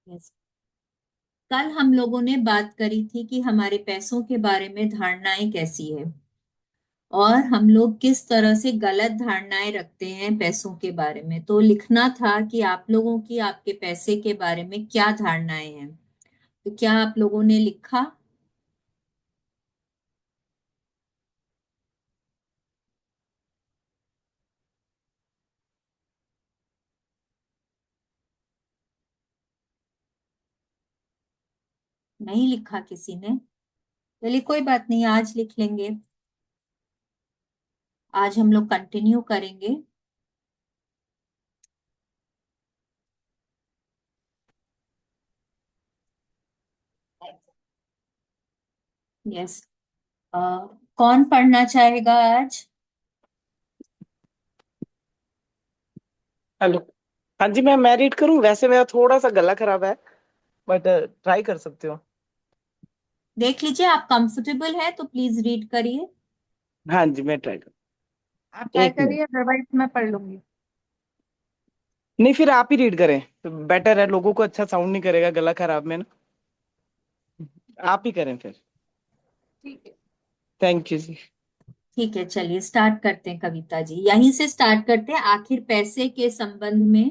Yes. कल हम लोगों ने बात करी थी कि हमारे पैसों के बारे में धारणाएं कैसी है, और हम लोग किस तरह से गलत धारणाएं रखते हैं पैसों के बारे में। तो लिखना था कि आप लोगों की आपके पैसे के बारे में क्या धारणाएं हैं। तो क्या आप लोगों ने लिखा? नहीं लिखा किसी ने? चलिए कोई बात नहीं, आज लिख लेंगे। आज हम लोग कंटिन्यू करेंगे। यस। कौन पढ़ना चाहेगा आज? हेलो। हाँ जी मैम, मैं रीड करूँ? वैसे मेरा थोड़ा सा गला खराब है, बट ट्राई कर सकते हो। देख लीजिए, आप कंफर्टेबल है तो प्लीज रीड करिए। हाँ जी, मैं ट्राई करूँ। आप ट्राई एक मिनट। करिए, अदरवाइज मैं पढ़ लूंगी। नहीं, फिर आप ही रीड करें तो बेटर है, लोगों को अच्छा साउंड नहीं करेगा गला खराब में ना। आप ही करें फिर। ठीक है। थैंक यू जी। ठीक है, चलिए स्टार्ट करते हैं कविता जी, यहीं से स्टार्ट करते हैं। आखिर पैसे के संबंध में।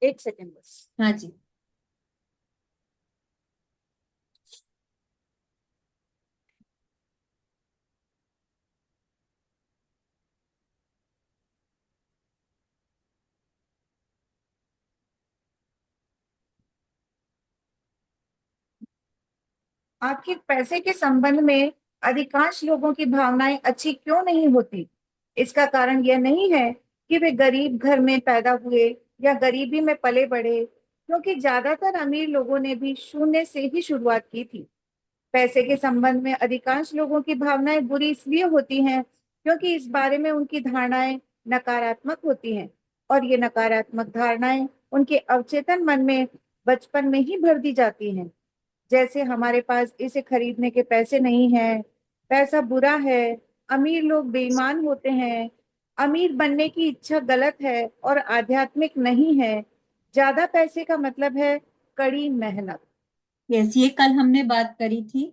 एक सेकेंड बस। हाँ जी। आखिर पैसे के संबंध में अधिकांश लोगों की भावनाएं अच्छी क्यों नहीं होती? इसका कारण यह नहीं है कि वे गरीब घर में पैदा हुए या गरीबी में पले बढ़े, क्योंकि ज्यादातर अमीर लोगों ने भी शून्य से ही शुरुआत की थी। पैसे के संबंध में अधिकांश लोगों की भावनाएं बुरी इसलिए होती हैं क्योंकि इस बारे में उनकी धारणाएं नकारात्मक होती हैं, और ये नकारात्मक धारणाएं उनके अवचेतन मन में बचपन में ही भर दी जाती हैं। जैसे हमारे पास इसे खरीदने के पैसे नहीं हैं, पैसा बुरा है, अमीर लोग बेईमान होते हैं, अमीर बनने की इच्छा गलत है और आध्यात्मिक नहीं है, ज्यादा पैसे का मतलब है कड़ी मेहनत। यस, ये कल हमने बात करी थी।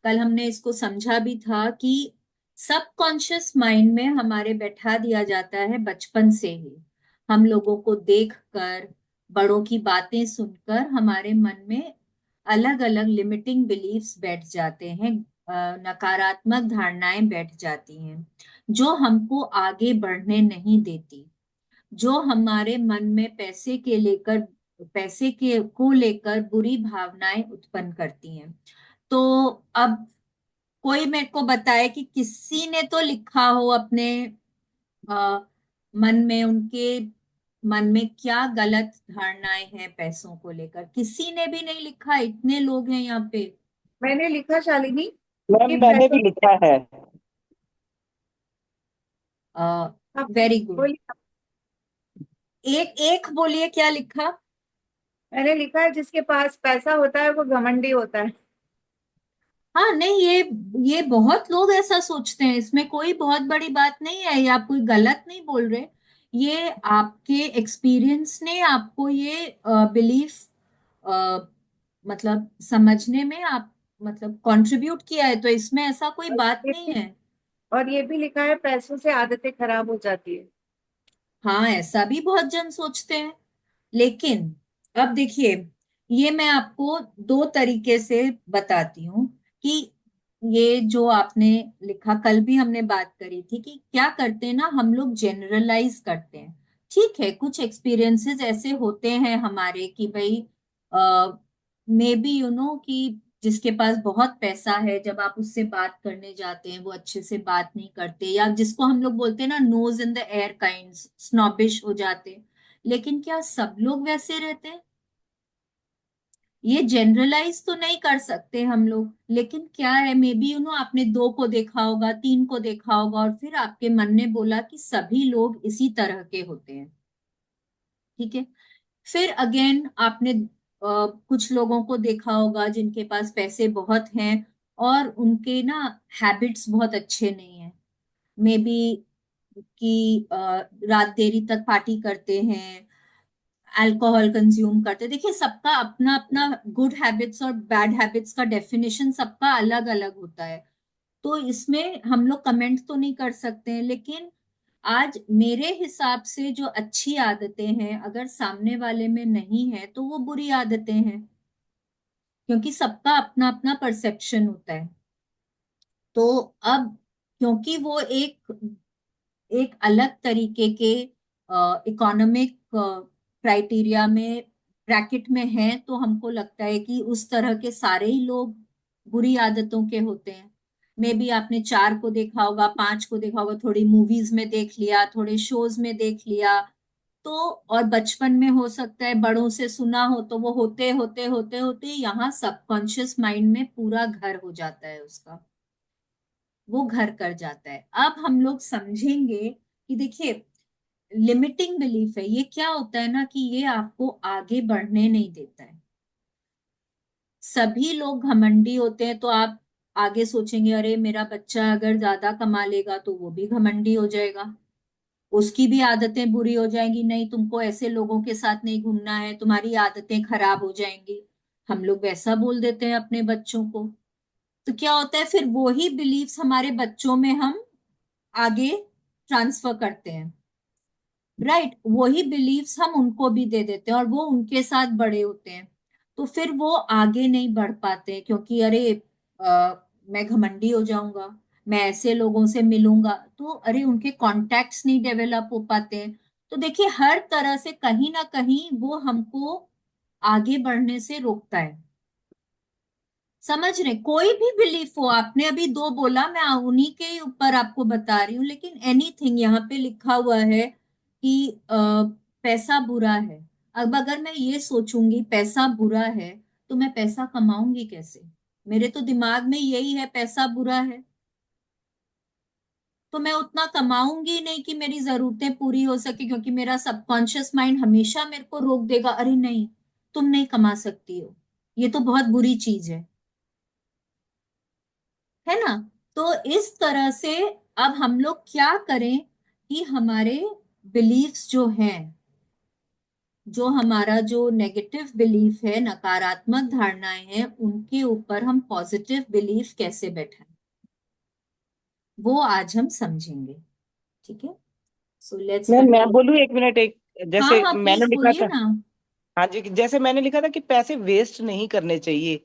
कल हमने इसको समझा भी था कि सबकॉन्शियस माइंड में हमारे बैठा दिया जाता है बचपन से ही। हम लोगों को देखकर, बड़ों की बातें सुनकर हमारे मन में अलग अलग लिमिटिंग बिलीफ्स बैठ जाते हैं। नकारात्मक धारणाएं बैठ जाती हैं जो हमको आगे बढ़ने नहीं देती, जो हमारे मन में पैसे के को लेकर बुरी भावनाएं उत्पन्न करती हैं। तो अब कोई मेरे को बताए कि किसी ने तो लिखा हो अपने अ, मन में, उनके मन में क्या गलत धारणाएं हैं पैसों को लेकर। किसी ने भी नहीं लिखा, इतने लोग हैं यहाँ पे। मैंने लिखा शालिनी मैम कि मैंने पैसों। भी लिखा है। आप वेरी गुड। बोलिए। एक एक बोलिए, क्या लिखा? मैंने लिखा है जिसके पास पैसा होता है वो घमंडी होता है। हाँ नहीं, ये बहुत लोग ऐसा सोचते हैं, इसमें कोई बहुत बड़ी बात नहीं है, या आप कोई गलत नहीं बोल रहे। ये आपके एक्सपीरियंस ने आपको ये बिलीफ मतलब समझने में आप मतलब कंट्रीब्यूट किया है, तो इसमें ऐसा कोई और बात ये नहीं भी है। और ये भी लिखा है पैसों से आदतें खराब हो जाती है। हाँ, ऐसा भी बहुत जन सोचते हैं। लेकिन अब देखिए, ये मैं आपको दो तरीके से बताती हूँ कि ये जो आपने लिखा, कल भी हमने बात करी थी कि क्या करते हैं ना, हम लोग जनरलाइज करते हैं। ठीक है, कुछ एक्सपीरियंसेस ऐसे होते हैं हमारे कि भाई मे बी यू नो कि जिसके पास बहुत पैसा है, जब आप उससे बात करने जाते हैं वो अच्छे से बात नहीं करते, या जिसको हम लोग बोलते हैं ना nose in the air kind, snobbish हो जाते हैं। लेकिन क्या सब लोग वैसे रहते हैं? ये जनरलाइज तो नहीं कर सकते हम लोग, लेकिन क्या है, मे बी यू नो आपने दो को देखा होगा, तीन को देखा होगा, और फिर आपके मन ने बोला कि सभी लोग इसी तरह के होते हैं। ठीक है। फिर अगेन आपने कुछ लोगों को देखा होगा जिनके पास पैसे बहुत हैं और उनके ना हैबिट्स बहुत अच्छे नहीं हैं। मे बी कि रात देरी तक पार्टी करते हैं, अल्कोहल कंज्यूम करते हैं। देखिए, सबका अपना अपना गुड हैबिट्स और बैड हैबिट्स का डेफिनेशन सबका अलग अलग होता है, तो इसमें हम लोग कमेंट तो नहीं कर सकते हैं। लेकिन आज मेरे हिसाब से जो अच्छी आदतें हैं, अगर सामने वाले में नहीं है तो वो बुरी आदतें हैं, क्योंकि सबका अपना अपना परसेप्शन होता है। तो अब क्योंकि वो एक एक अलग तरीके के इकोनॉमिक क्राइटेरिया में, ब्रैकेट में है, तो हमको लगता है कि उस तरह के सारे ही लोग बुरी आदतों के होते हैं। मे बी आपने 4 को देखा होगा, 5 को देखा होगा, थोड़ी मूवीज में देख लिया, थोड़े शोज में देख लिया, तो और बचपन में हो सकता है बड़ों से सुना हो, तो वो होते होते होते होते यहाँ सबकॉन्शियस माइंड में पूरा घर हो जाता है उसका, वो घर कर जाता है। अब हम लोग समझेंगे कि देखिए, लिमिटिंग बिलीफ है, ये क्या होता है ना कि ये आपको आगे बढ़ने नहीं देता है। सभी लोग घमंडी होते हैं, तो आप आगे सोचेंगे अरे मेरा बच्चा अगर ज्यादा कमा लेगा तो वो भी घमंडी हो जाएगा, उसकी भी आदतें बुरी हो जाएंगी, नहीं तुमको ऐसे लोगों के साथ नहीं घूमना है, तुम्हारी आदतें खराब हो जाएंगी। हम लोग वैसा बोल देते हैं अपने बच्चों को। तो क्या होता है, फिर वही बिलीफ्स हमारे बच्चों में हम आगे ट्रांसफर करते हैं। राइट, वही बिलीव्स हम उनको भी दे देते हैं और वो उनके साथ बड़े होते हैं। तो फिर वो आगे नहीं बढ़ पाते, क्योंकि अरे मैं घमंडी हो जाऊंगा, मैं ऐसे लोगों से मिलूंगा, तो अरे उनके कॉन्टैक्ट्स नहीं डेवलप हो पाते हैं। तो देखिए, हर तरह से कहीं ना कहीं वो हमको आगे बढ़ने से रोकता है। समझ रहे, कोई भी बिलीफ हो, आपने अभी 2 बोला, मैं उन्हीं के ऊपर आपको बता रही हूँ, लेकिन एनीथिंग यहाँ पे लिखा हुआ है कि पैसा बुरा है। अब अगर मैं ये सोचूंगी पैसा बुरा है, तो मैं पैसा कमाऊंगी कैसे? मेरे तो दिमाग में यही है पैसा बुरा है, तो मैं उतना कमाऊंगी नहीं कि मेरी जरूरतें पूरी हो सके, क्योंकि मेरा सबकॉन्शियस माइंड हमेशा मेरे को रोक देगा, अरे नहीं, तुम नहीं कमा सकती हो, ये तो बहुत बुरी चीज है ना। तो इस तरह से अब हम लोग क्या करें कि हमारे बिलीफ्स जो हैं, जो हमारा जो नेगेटिव बिलीफ है, नकारात्मक धारणाएं हैं, उनके ऊपर हम पॉजिटिव बिलीफ कैसे बैठाएं, वो आज हम समझेंगे। ठीक है, सो लेट्स मैं कंटिन्यू। बोलूँ 1 मिनट? एक हाँ जैसे हाँ, मैंने प्लीज लिखा बोलिए था। ना। हाँ जी, जैसे मैंने लिखा था कि पैसे वेस्ट नहीं करने चाहिए,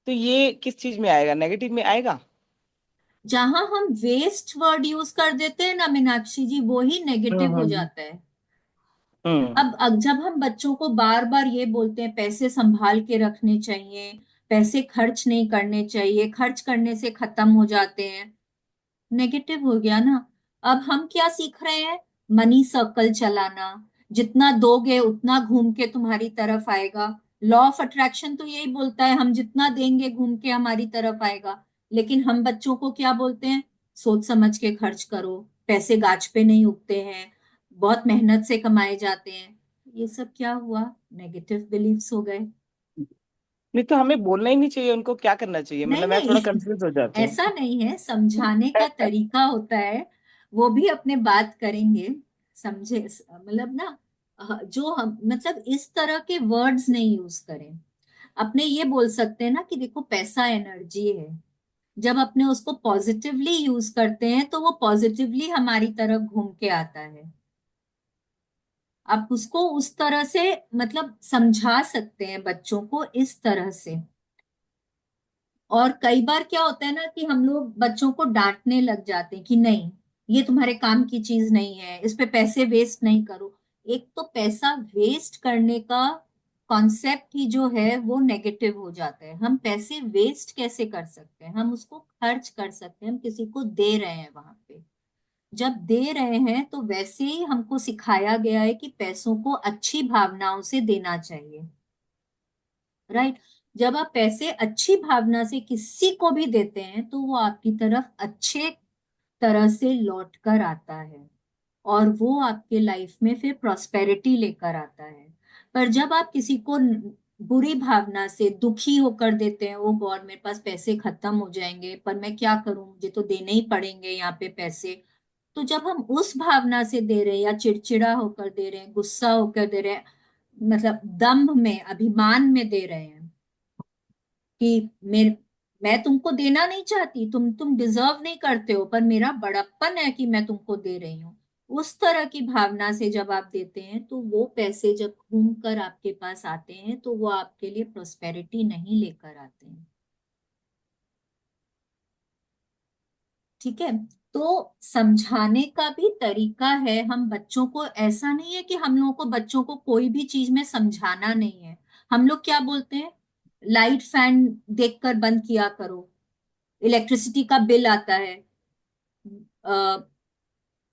तो ये किस चीज में आएगा, नेगेटिव में आएगा? जहां हम वेस्ट वर्ड यूज कर देते हैं ना मीनाक्षी जी, वो ही नेगेटिव हो हम्म। जाता है। हम्म। अब जब हम बच्चों को बार बार ये बोलते हैं पैसे संभाल के रखने चाहिए, पैसे खर्च नहीं करने चाहिए, खर्च करने से खत्म हो जाते हैं, नेगेटिव हो गया ना। अब हम क्या सीख रहे हैं? मनी सर्कल चलाना, जितना दोगे उतना घूम के तुम्हारी तरफ आएगा। लॉ ऑफ अट्रैक्शन तो यही बोलता है, हम जितना देंगे घूम के हमारी तरफ आएगा। लेकिन हम बच्चों को क्या बोलते हैं? सोच समझ के खर्च करो, पैसे गाछ पे नहीं उगते हैं, बहुत मेहनत से कमाए जाते हैं। ये सब क्या हुआ? नेगेटिव बिलीफ्स हो गए। नहीं तो हमें बोलना ही नहीं चाहिए, उनको क्या करना चाहिए? नहीं मतलब मैं थोड़ा नहीं, कंफ्यूज हो जाती हूँ। ऐसा नहीं है, समझाने का तरीका होता है, वो भी अपने बात करेंगे। समझे, मतलब ना, जो हम मतलब इस तरह के वर्ड्स नहीं यूज करें। अपने ये बोल सकते हैं ना कि देखो पैसा एनर्जी है, जब अपने उसको पॉजिटिवली यूज करते हैं तो वो पॉजिटिवली हमारी तरफ घूम के आता है। आप उसको उस तरह से मतलब समझा सकते हैं बच्चों को इस तरह से। और कई बार क्या होता है ना कि हम लोग बच्चों को डांटने लग जाते हैं कि नहीं, ये तुम्हारे काम की चीज नहीं है, इस पे पैसे वेस्ट नहीं करो। एक तो पैसा वेस्ट करने का कॉन्सेप्ट ही जो है वो नेगेटिव हो जाता है। हम पैसे वेस्ट कैसे कर सकते हैं? हम उसको खर्च कर सकते हैं, हम किसी को दे रहे हैं वहां पे। जब दे रहे हैं तो वैसे ही हमको सिखाया गया है कि पैसों को अच्छी भावनाओं से देना चाहिए। राइट, जब आप पैसे अच्छी भावना से किसी को भी देते हैं तो वो आपकी तरफ अच्छे तरह से लौट कर आता है, और वो आपके लाइफ में फिर प्रॉस्पेरिटी लेकर आता है। पर जब आप किसी को बुरी भावना से दुखी होकर देते हैं, ओ गॉड मेरे पास पैसे खत्म हो जाएंगे, पर मैं क्या करूं, मुझे तो देने ही पड़ेंगे यहाँ पे पैसे। तो जब हम उस भावना से दे रहे हैं, या चिड़चिड़ा होकर दे रहे हैं, गुस्सा होकर दे रहे हैं, मतलब दम्भ में, अभिमान में दे रहे हैं कि मैं तुमको देना नहीं चाहती, तुम डिजर्व नहीं करते हो, पर मेरा बड़प्पन है कि मैं तुमको दे रही हूँ। उस तरह की भावना से जब आप देते हैं तो वो पैसे जब घूम कर आपके पास आते हैं तो वो आपके लिए प्रोस्पेरिटी नहीं लेकर आते हैं। ठीक है। तो समझाने का भी तरीका है। हम बच्चों को, ऐसा नहीं है कि हम लोगों को बच्चों को कोई भी चीज में समझाना नहीं है। हम लोग क्या बोलते हैं, लाइट फैन देखकर बंद किया करो, इलेक्ट्रिसिटी का बिल आता है,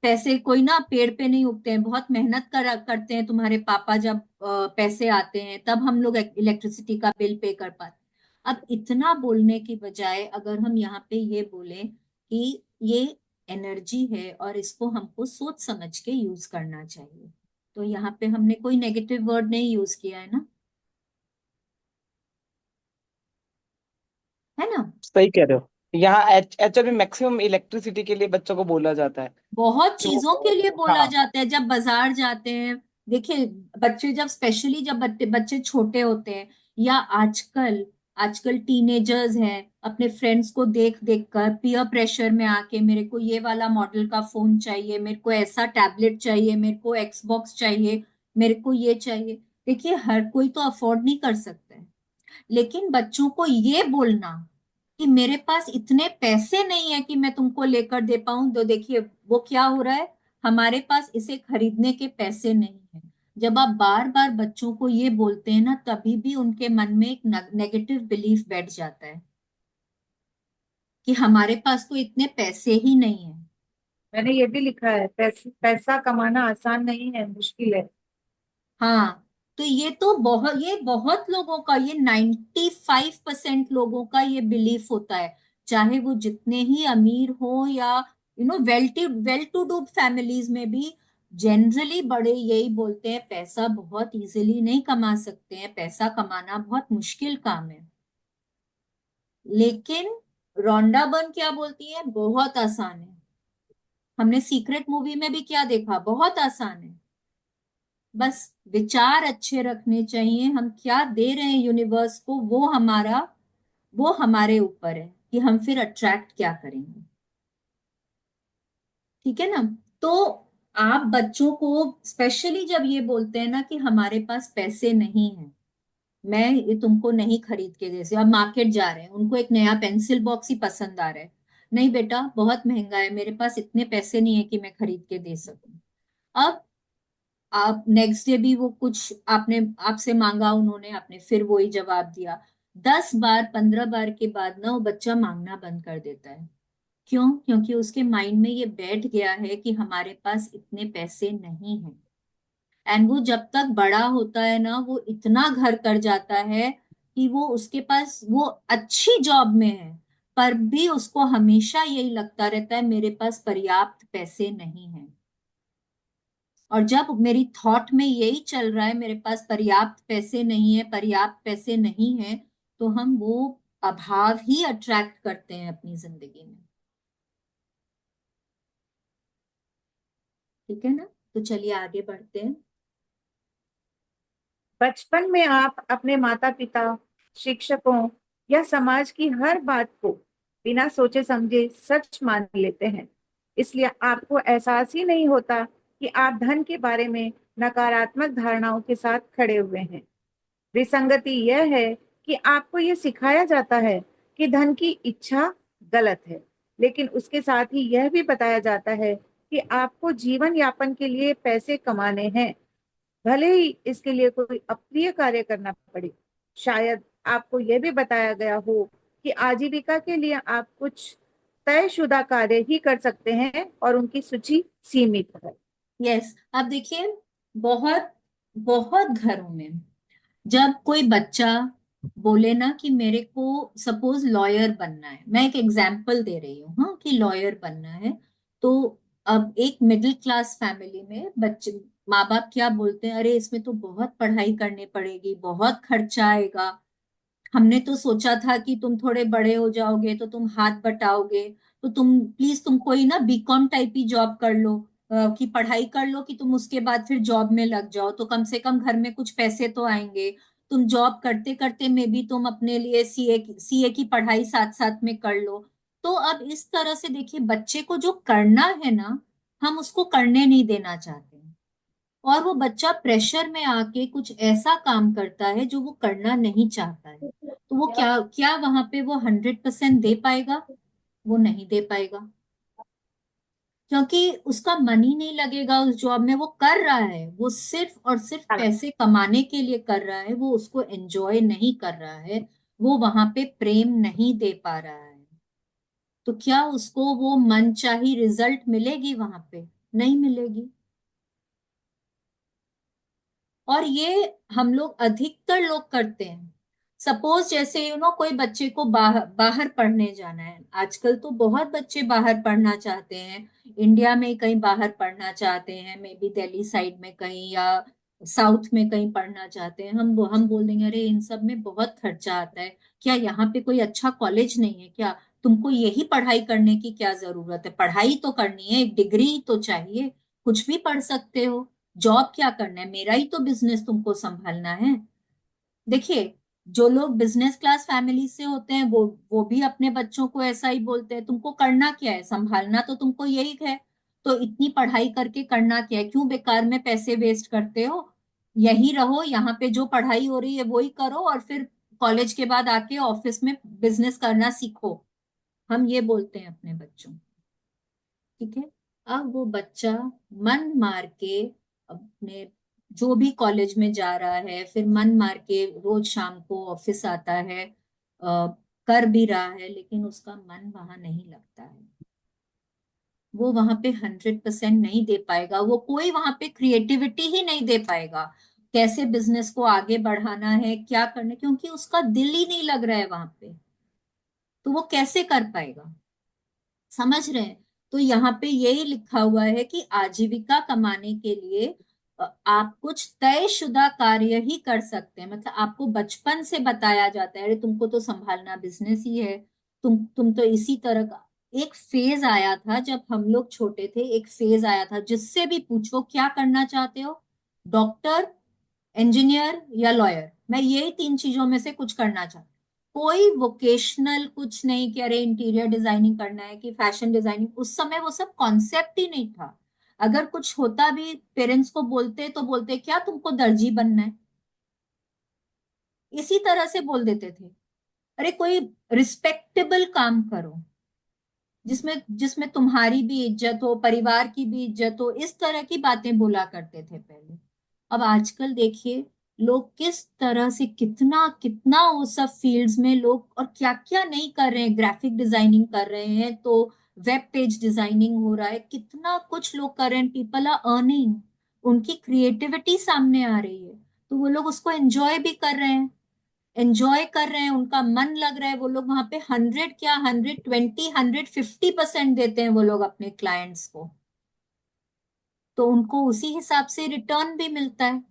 पैसे कोई ना पेड़ पे नहीं उगते हैं, बहुत मेहनत करते हैं तुम्हारे पापा, जब पैसे आते हैं तब हम लोग इलेक्ट्रिसिटी का बिल पे कर पाते। अब इतना बोलने की बजाय अगर हम यहाँ पे ये बोले कि ये एनर्जी है और इसको हमको सोच समझ के यूज करना चाहिए, तो यहाँ पे हमने कोई नेगेटिव वर्ड नहीं यूज किया है ना, है ना। सही कह रहे हो। यहाँ एक्चुअल में मैक्सिमम इलेक्ट्रिसिटी के लिए बच्चों को बोला जाता है बहुत कि चीजों के वो, लिए बोला हाँ। जाता है, जब बाजार जाते हैं। देखिए, बच्चे जब, स्पेशली जब बच्चे छोटे होते हैं, या आजकल आजकल टीनेजर्स हैं, अपने फ्रेंड्स को देख देख कर पीयर प्रेशर में आके मेरे को ये वाला मॉडल का फोन चाहिए, मेरे को ऐसा टैबलेट चाहिए, मेरे को एक्सबॉक्स चाहिए, मेरे को ये चाहिए। देखिए, हर कोई तो अफोर्ड नहीं कर सकता है, लेकिन बच्चों को ये बोलना कि मेरे पास इतने पैसे नहीं है कि मैं तुमको लेकर दे पाऊं, तो देखिए वो क्या हो रहा है, हमारे पास इसे खरीदने के पैसे नहीं है। जब आप बार बार बच्चों को ये बोलते हैं ना, तभी भी उनके मन में एक नेगेटिव बिलीफ बैठ जाता है कि हमारे पास तो इतने पैसे ही नहीं है। मैंने ये भी लिखा है, पैसा कमाना आसान नहीं है, मुश्किल है। हाँ, तो ये बहुत लोगों का, ये 95% लोगों का ये बिलीफ होता है, चाहे वो जितने ही अमीर हो या वेल टू डू फैमिलीज में भी। जनरली बड़े यही बोलते हैं, पैसा बहुत इजीली नहीं कमा सकते हैं, पैसा कमाना बहुत मुश्किल काम है। लेकिन रोंडा बर्न क्या बोलती है, बहुत आसान है। हमने सीक्रेट मूवी में भी क्या देखा, बहुत आसान है। बस विचार अच्छे रखने चाहिए, हम क्या दे रहे हैं यूनिवर्स को, वो हमारे ऊपर है कि हम फिर अट्रैक्ट क्या करेंगे। ठीक है ना। तो आप बच्चों को स्पेशली जब ये बोलते हैं ना कि हमारे पास पैसे नहीं है, मैं ये तुमको नहीं खरीद के दे, जैसे अब मार्केट जा रहे हैं, उनको एक नया पेंसिल बॉक्स ही पसंद आ रहा है, नहीं बेटा बहुत महंगा है, मेरे पास इतने पैसे नहीं है कि मैं खरीद के दे सकूं। अब आप नेक्स्ट डे भी वो कुछ आपने आपसे मांगा, उन्होंने, आपने फिर वही जवाब दिया। 10 बार 15 बार के बाद ना वो बच्चा मांगना बंद कर देता है। क्यों? क्योंकि उसके माइंड में ये बैठ गया है कि हमारे पास इतने पैसे नहीं हैं। एंड वो जब तक बड़ा होता है ना, वो इतना घर कर जाता है कि वो, उसके पास, वो अच्छी जॉब में है, पर भी उसको हमेशा यही लगता रहता है मेरे पास पर्याप्त पैसे नहीं है। और जब मेरी थॉट में यही चल रहा है मेरे पास पर्याप्त पैसे नहीं है, पर्याप्त पैसे नहीं है, तो हम वो अभाव ही अट्रैक्ट करते हैं अपनी जिंदगी में। ठीक है ना। तो चलिए आगे बढ़ते हैं। बचपन में आप अपने माता पिता, शिक्षकों या समाज की हर बात को बिना सोचे समझे सच मान लेते हैं। इसलिए आपको एहसास ही नहीं होता कि आप धन के बारे में नकारात्मक धारणाओं के साथ खड़े हुए हैं। विसंगति यह है कि आपको यह सिखाया जाता है कि धन की इच्छा गलत है, लेकिन उसके साथ ही यह भी बताया जाता है कि आपको जीवन यापन के लिए पैसे कमाने हैं, भले ही इसके लिए कोई अप्रिय कार्य करना पड़े। शायद आपको यह भी बताया गया हो कि आजीविका के लिए आप कुछ तयशुदा कार्य ही कर सकते हैं और उनकी सूची सीमित है। यस, अब देखिए, बहुत बहुत घरों में जब कोई बच्चा बोले ना कि मेरे को सपोज लॉयर बनना है, मैं एक एग्जाम्पल दे रही हूँ, हाँ, कि लॉयर बनना है, तो अब एक मिडिल क्लास फैमिली में बच्चे, माँ बाप क्या बोलते हैं, अरे इसमें तो बहुत पढ़ाई करनी पड़ेगी, बहुत खर्चा आएगा, हमने तो सोचा था कि तुम थोड़े बड़े हो जाओगे तो तुम हाथ बटाओगे, तो तुम प्लीज तुम कोई ना बीकॉम टाइप ही जॉब कर लो, कि पढ़ाई कर लो कि तुम उसके बाद फिर जॉब में लग जाओ, तो कम से कम घर में कुछ पैसे तो आएंगे। तुम जॉब करते करते में भी तुम अपने लिए सीए की पढ़ाई साथ साथ में कर लो। तो अब इस तरह से देखिए, बच्चे को जो करना है ना, हम उसको करने नहीं देना चाहते हैं। और वो बच्चा प्रेशर में आके कुछ ऐसा काम करता है जो वो करना नहीं चाहता है। तो वो क्या क्या वहां पे वो 100% दे पाएगा? वो नहीं दे पाएगा, क्योंकि उसका मन ही नहीं लगेगा उस जॉब में। वो कर रहा है, वो सिर्फ और सिर्फ पैसे कमाने के लिए कर रहा है, वो उसको एंजॉय नहीं कर रहा है, वो वहां पे प्रेम नहीं दे पा रहा है। तो क्या उसको वो मनचाही रिजल्ट मिलेगी वहां पे? नहीं मिलेगी। और ये हम लोग, अधिकतर लोग करते हैं। सपोज जैसे कोई बच्चे को बाहर बाहर पढ़ने जाना है, आजकल तो बहुत बच्चे बाहर पढ़ना चाहते हैं। इंडिया में कहीं बाहर पढ़ना चाहते हैं, मे बी दिल्ली साइड में कहीं, या साउथ में कहीं पढ़ना चाहते हैं। हम बोल देंगे अरे इन सब में बहुत खर्चा आता है, क्या यहाँ पे कोई अच्छा कॉलेज नहीं है क्या? तुमको यही पढ़ाई करने की क्या जरूरत है? पढ़ाई तो करनी है, एक डिग्री तो चाहिए। कुछ भी पढ़ सकते हो, जॉब क्या करना है? मेरा ही तो बिजनेस तुमको संभालना है। देखिए, जो लोग बिजनेस क्लास फैमिली से होते हैं वो भी अपने बच्चों को ऐसा ही बोलते हैं, तुमको करना क्या है? संभालना तो तुमको यही है। तो इतनी पढ़ाई करके करना क्या है? क्यों बेकार में पैसे वेस्ट करते हो? यही रहो, यहाँ पे जो पढ़ाई हो रही है वही करो, और फिर कॉलेज के बाद आके ऑफिस में बिजनेस करना सीखो। हम ये बोलते हैं अपने बच्चों को। ठीक है। अब वो बच्चा मन मार के अपने, जो भी कॉलेज में जा रहा है, फिर मन मार के रोज शाम को ऑफिस आता है, कर भी रहा है, लेकिन उसका मन वहां नहीं लगता है। वो वहां पे 100% नहीं दे पाएगा, वो कोई वहां पे क्रिएटिविटी ही नहीं दे पाएगा। कैसे बिजनेस को आगे बढ़ाना है, क्या करना है, क्योंकि उसका दिल ही नहीं लग रहा है वहां पे। तो वो कैसे कर पाएगा? समझ रहे हैं? तो यहाँ पे यही लिखा हुआ है कि आजीविका कमाने के लिए आप कुछ तयशुदा कार्य ही कर सकते हैं। मतलब आपको बचपन से बताया जाता है, अरे तुमको तो संभालना बिजनेस ही है। तुम तो इसी तरह का। एक फेज आया था जब हम लोग छोटे थे, एक फेज आया था, जिससे भी पूछो क्या करना चाहते हो, डॉक्टर, इंजीनियर या लॉयर, मैं यही तीन चीजों में से कुछ करना चाहता हूँ। कोई वोकेशनल कुछ नहीं कि अरे इंटीरियर डिजाइनिंग करना है कि फैशन डिजाइनिंग, उस समय वो सब कॉन्सेप्ट ही नहीं था। अगर कुछ होता भी, पेरेंट्स को बोलते तो बोलते क्या तुमको दर्जी बनना है, इसी तरह से बोल देते थे। अरे कोई रिस्पेक्टेबल काम करो, जिसमें जिसमें तुम्हारी भी इज्जत हो, परिवार की भी इज्जत हो, इस तरह की बातें बोला करते थे पहले। अब आजकल देखिए, लोग किस तरह से, कितना कितना वो सब फील्ड्स में लोग और क्या क्या नहीं कर रहे हैं। ग्राफिक डिजाइनिंग कर रहे हैं, तो वेब पेज डिजाइनिंग हो रहा है, कितना कुछ लोग कर रहे हैं। पीपल आर अर्निंग, उनकी क्रिएटिविटी सामने आ रही है, तो वो लोग उसको एंजॉय भी कर रहे हैं। एंजॉय कर रहे हैं, उनका मन लग रहा है, वो लोग वहां पे 100 क्या 120 150% देते हैं वो लोग अपने क्लाइंट्स को। तो उनको उसी हिसाब से रिटर्न भी मिलता है।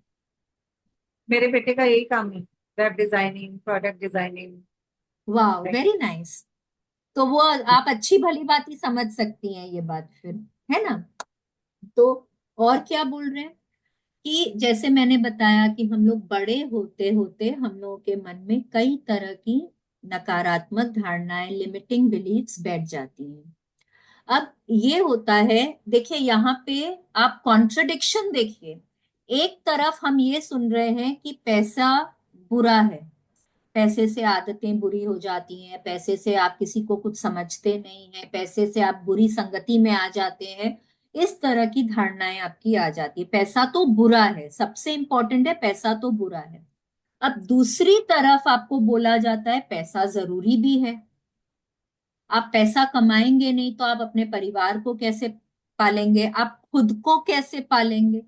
मेरे बेटे का यही काम है, वेब डिजाइनिंग, प्रोडक्ट डिजाइनिंग। वाह, वेरी नाइस। तो वो आप अच्छी भली बात ही समझ सकती हैं ये बात फिर, है ना? तो और क्या बोल रहे हैं कि जैसे मैंने बताया कि हम लोग बड़े होते होते हम लोगों के मन में कई तरह की नकारात्मक धारणाएं, लिमिटिंग बिलीफ्स बैठ जाती हैं। अब ये होता है, देखिए यहाँ पे आप कॉन्ट्रडिक्शन देखिए। एक तरफ हम ये सुन रहे हैं कि पैसा बुरा है, पैसे से आदतें बुरी हो जाती हैं, पैसे से आप किसी को कुछ समझते नहीं हैं, पैसे से आप बुरी संगति में आ जाते हैं। इस तरह की धारणाएं आपकी आ जाती है, पैसा तो बुरा है, सबसे इंपॉर्टेंट है, पैसा तो बुरा है। अब दूसरी तरफ आपको बोला जाता है पैसा जरूरी भी है। आप पैसा कमाएंगे नहीं तो आप अपने परिवार को कैसे पालेंगे? आप खुद को कैसे पालेंगे?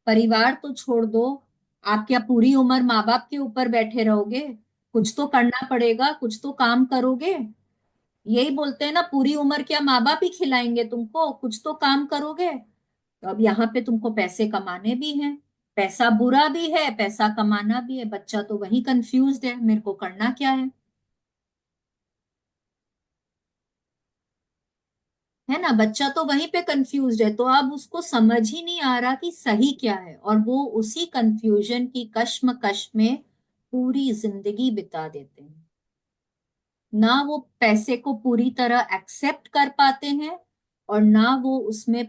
परिवार तो छोड़ दो, आप क्या पूरी उम्र माँ बाप के ऊपर बैठे रहोगे? कुछ तो करना पड़ेगा, कुछ तो काम करोगे। यही बोलते हैं ना, पूरी उम्र क्या माँ बाप ही खिलाएंगे तुमको? कुछ तो काम करोगे। तो अब यहाँ पे तुमको पैसे कमाने भी हैं। पैसा बुरा भी है, पैसा कमाना भी है। बच्चा तो वही कंफ्यूज्ड है, मेरे को करना क्या है? है ना, बच्चा तो वहीं पे कंफ्यूज है, तो अब उसको समझ ही नहीं आ रहा कि सही क्या है, और वो उसी कंफ्यूजन की कश्मकश में पूरी जिंदगी बिता देते हैं। ना वो पैसे को पूरी तरह एक्सेप्ट कर पाते हैं, और ना वो उसमें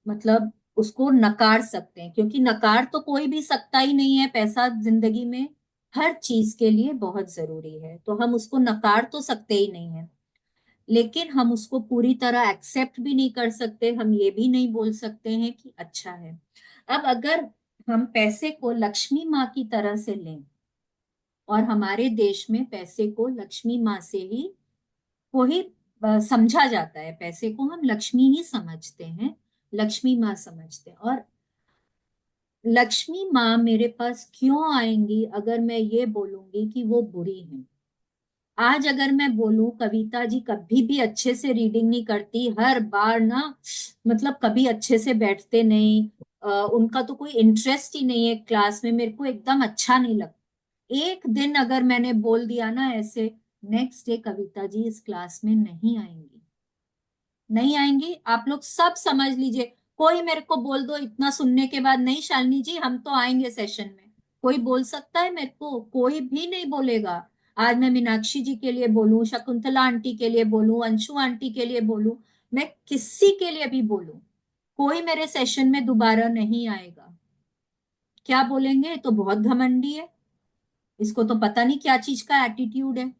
मतलब उसको नकार सकते हैं, क्योंकि नकार तो कोई भी सकता ही नहीं है। पैसा जिंदगी में हर चीज के लिए बहुत जरूरी है, तो हम उसको नकार तो सकते ही नहीं है, लेकिन हम उसको पूरी तरह एक्सेप्ट भी नहीं कर सकते। हम ये भी नहीं बोल सकते हैं कि अच्छा है। अब अगर हम पैसे को लक्ष्मी माँ की तरह से लें, और हमारे देश में पैसे को लक्ष्मी माँ से ही को ही समझा जाता है, पैसे को हम लक्ष्मी ही समझते हैं, लक्ष्मी माँ समझते हैं। और लक्ष्मी माँ मेरे पास क्यों आएंगी अगर मैं ये बोलूंगी कि वो बुरी है? आज अगर मैं बोलूं कविता जी कभी भी अच्छे से रीडिंग नहीं करती, हर बार ना मतलब कभी अच्छे से बैठते नहीं, उनका तो कोई इंटरेस्ट ही नहीं है क्लास में, मेरे को एकदम अच्छा नहीं लगता, एक दिन अगर मैंने बोल दिया ना ऐसे, नेक्स्ट डे कविता जी इस क्लास में नहीं आएंगी, नहीं आएंगी। आप लोग सब समझ लीजिए, कोई मेरे को बोल दो इतना सुनने के बाद, नहीं शालिनी जी हम तो आएंगे सेशन में, कोई बोल सकता है मेरे को? कोई भी नहीं बोलेगा। आज मैं मीनाक्षी जी के लिए बोलूं, शकुंतला आंटी के लिए बोलूं, अंशु आंटी के लिए बोलूं, मैं किसी के लिए भी बोलूं, कोई मेरे सेशन में दोबारा नहीं आएगा। क्या बोलेंगे? तो बहुत घमंडी है, इसको तो पता नहीं क्या चीज का एटीट्यूड है,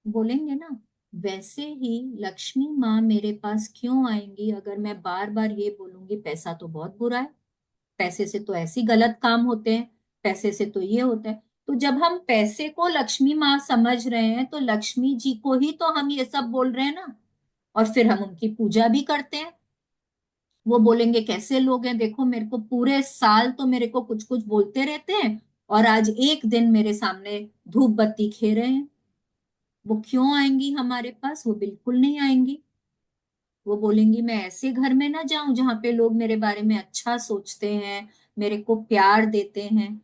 बोलेंगे ना। वैसे ही लक्ष्मी माँ मेरे पास क्यों आएंगी अगर मैं बार बार ये बोलूंगी पैसा तो बहुत बुरा है, पैसे से तो ऐसी गलत काम होते हैं, पैसे से तो ये होता है। तो जब हम पैसे को लक्ष्मी माँ समझ रहे हैं, तो लक्ष्मी जी को ही तो हम ये सब बोल रहे हैं ना, और फिर हम उनकी पूजा भी करते हैं। वो बोलेंगे कैसे लोग हैं, देखो मेरे को पूरे साल तो मेरे को कुछ कुछ बोलते रहते हैं, और आज एक दिन मेरे सामने धूप बत्ती खे रहे हैं। वो क्यों आएंगी हमारे पास? वो बिल्कुल नहीं आएंगी। वो बोलेंगी मैं ऐसे घर में ना जाऊं जहां पे लोग मेरे बारे में अच्छा सोचते हैं, मेरे को प्यार देते हैं,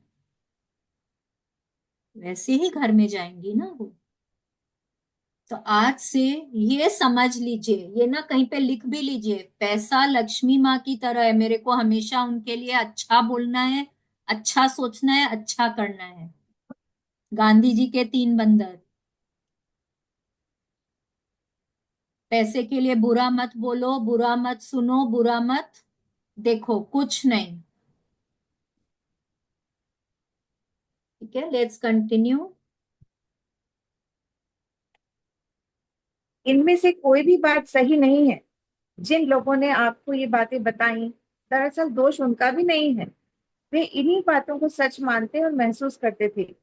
वैसे ही घर में जाएंगी ना वो। तो आज से ये समझ लीजिए, ये ना कहीं पे लिख भी लीजिए, पैसा लक्ष्मी माँ की तरह है, मेरे को हमेशा उनके लिए अच्छा बोलना है, अच्छा सोचना है, अच्छा करना है। गांधी जी के तीन बंदर, पैसे के लिए बुरा मत बोलो, बुरा मत सुनो, बुरा मत देखो, कुछ नहीं। ठीक है, लेट्स कंटिन्यू। इनमें से कोई भी बात सही नहीं है। जिन लोगों ने आपको ये बातें बताई, दरअसल दोष उनका भी नहीं है। वे इन्हीं बातों को सच मानते और महसूस करते थे,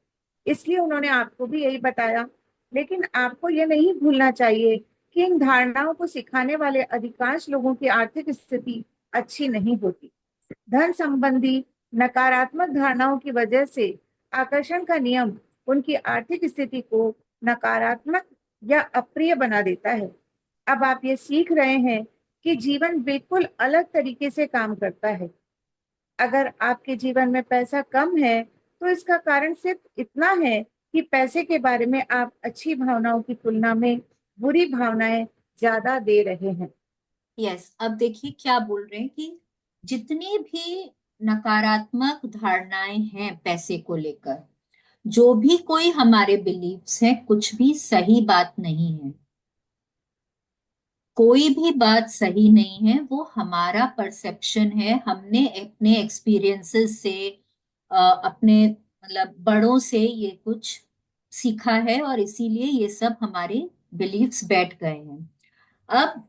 इसलिए उन्होंने आपको भी यही बताया। लेकिन आपको यह नहीं भूलना चाहिए कि इन धारणाओं को सिखाने वाले अधिकांश लोगों की आर्थिक स्थिति अच्छी नहीं होती। धन संबंधी नकारात्मक धारणाओं की वजह से आकर्षण का नियम उनकी आर्थिक स्थिति को नकारात्मक या अप्रिय बना देता है। अब आप ये सीख रहे हैं कि जीवन बिल्कुल अलग तरीके से काम करता है। अगर आपके जीवन में पैसा कम है, तो इसका कारण सिर्फ इतना है कि पैसे के बारे में आप अच्छी भावनाओं की तुलना में बुरी भावनाएं ज्यादा दे रहे हैं। यस, अब देखिए क्या बोल रहे हैं कि जितनी भी नकारात्मक धारणाएं हैं पैसे को लेकर, जो भी कोई हमारे बिलीव्स हैं, कुछ भी सही बात नहीं है, कोई भी बात सही नहीं है, वो हमारा परसेप्शन है, हमने अपने एक्सपीरियंसेस से अपने मतलब बड़ों से ये कुछ सीखा है, और इसीलिए ये सब हमारे बिलीव्स बैठ गए हैं। अब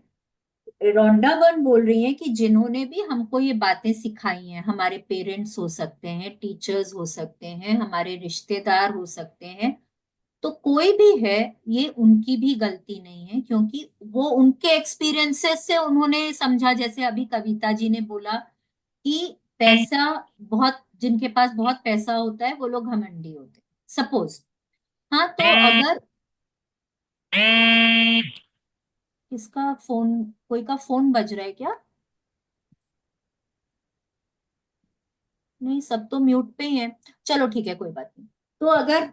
रोंडा बर्न बोल रही है कि जिन्होंने भी हमको ये बातें सिखाई हैं, हमारे पेरेंट्स हो सकते हैं, टीचर्स हो सकते हैं, हमारे रिश्तेदार हो सकते हैं, तो कोई भी है, ये उनकी भी गलती नहीं है, क्योंकि वो उनके एक्सपीरियंसेस से उन्होंने समझा। जैसे अभी कविता जी ने बोला कि पैसा बहुत, जिनके पास बहुत पैसा होता है वो लोग घमंडी होते हैं, सपोज। हाँ, तो अगर किसका फोन, कोई का फोन बज रहा है क्या? नहीं, सब तो म्यूट पे ही है। चलो ठीक है, कोई बात नहीं। तो अगर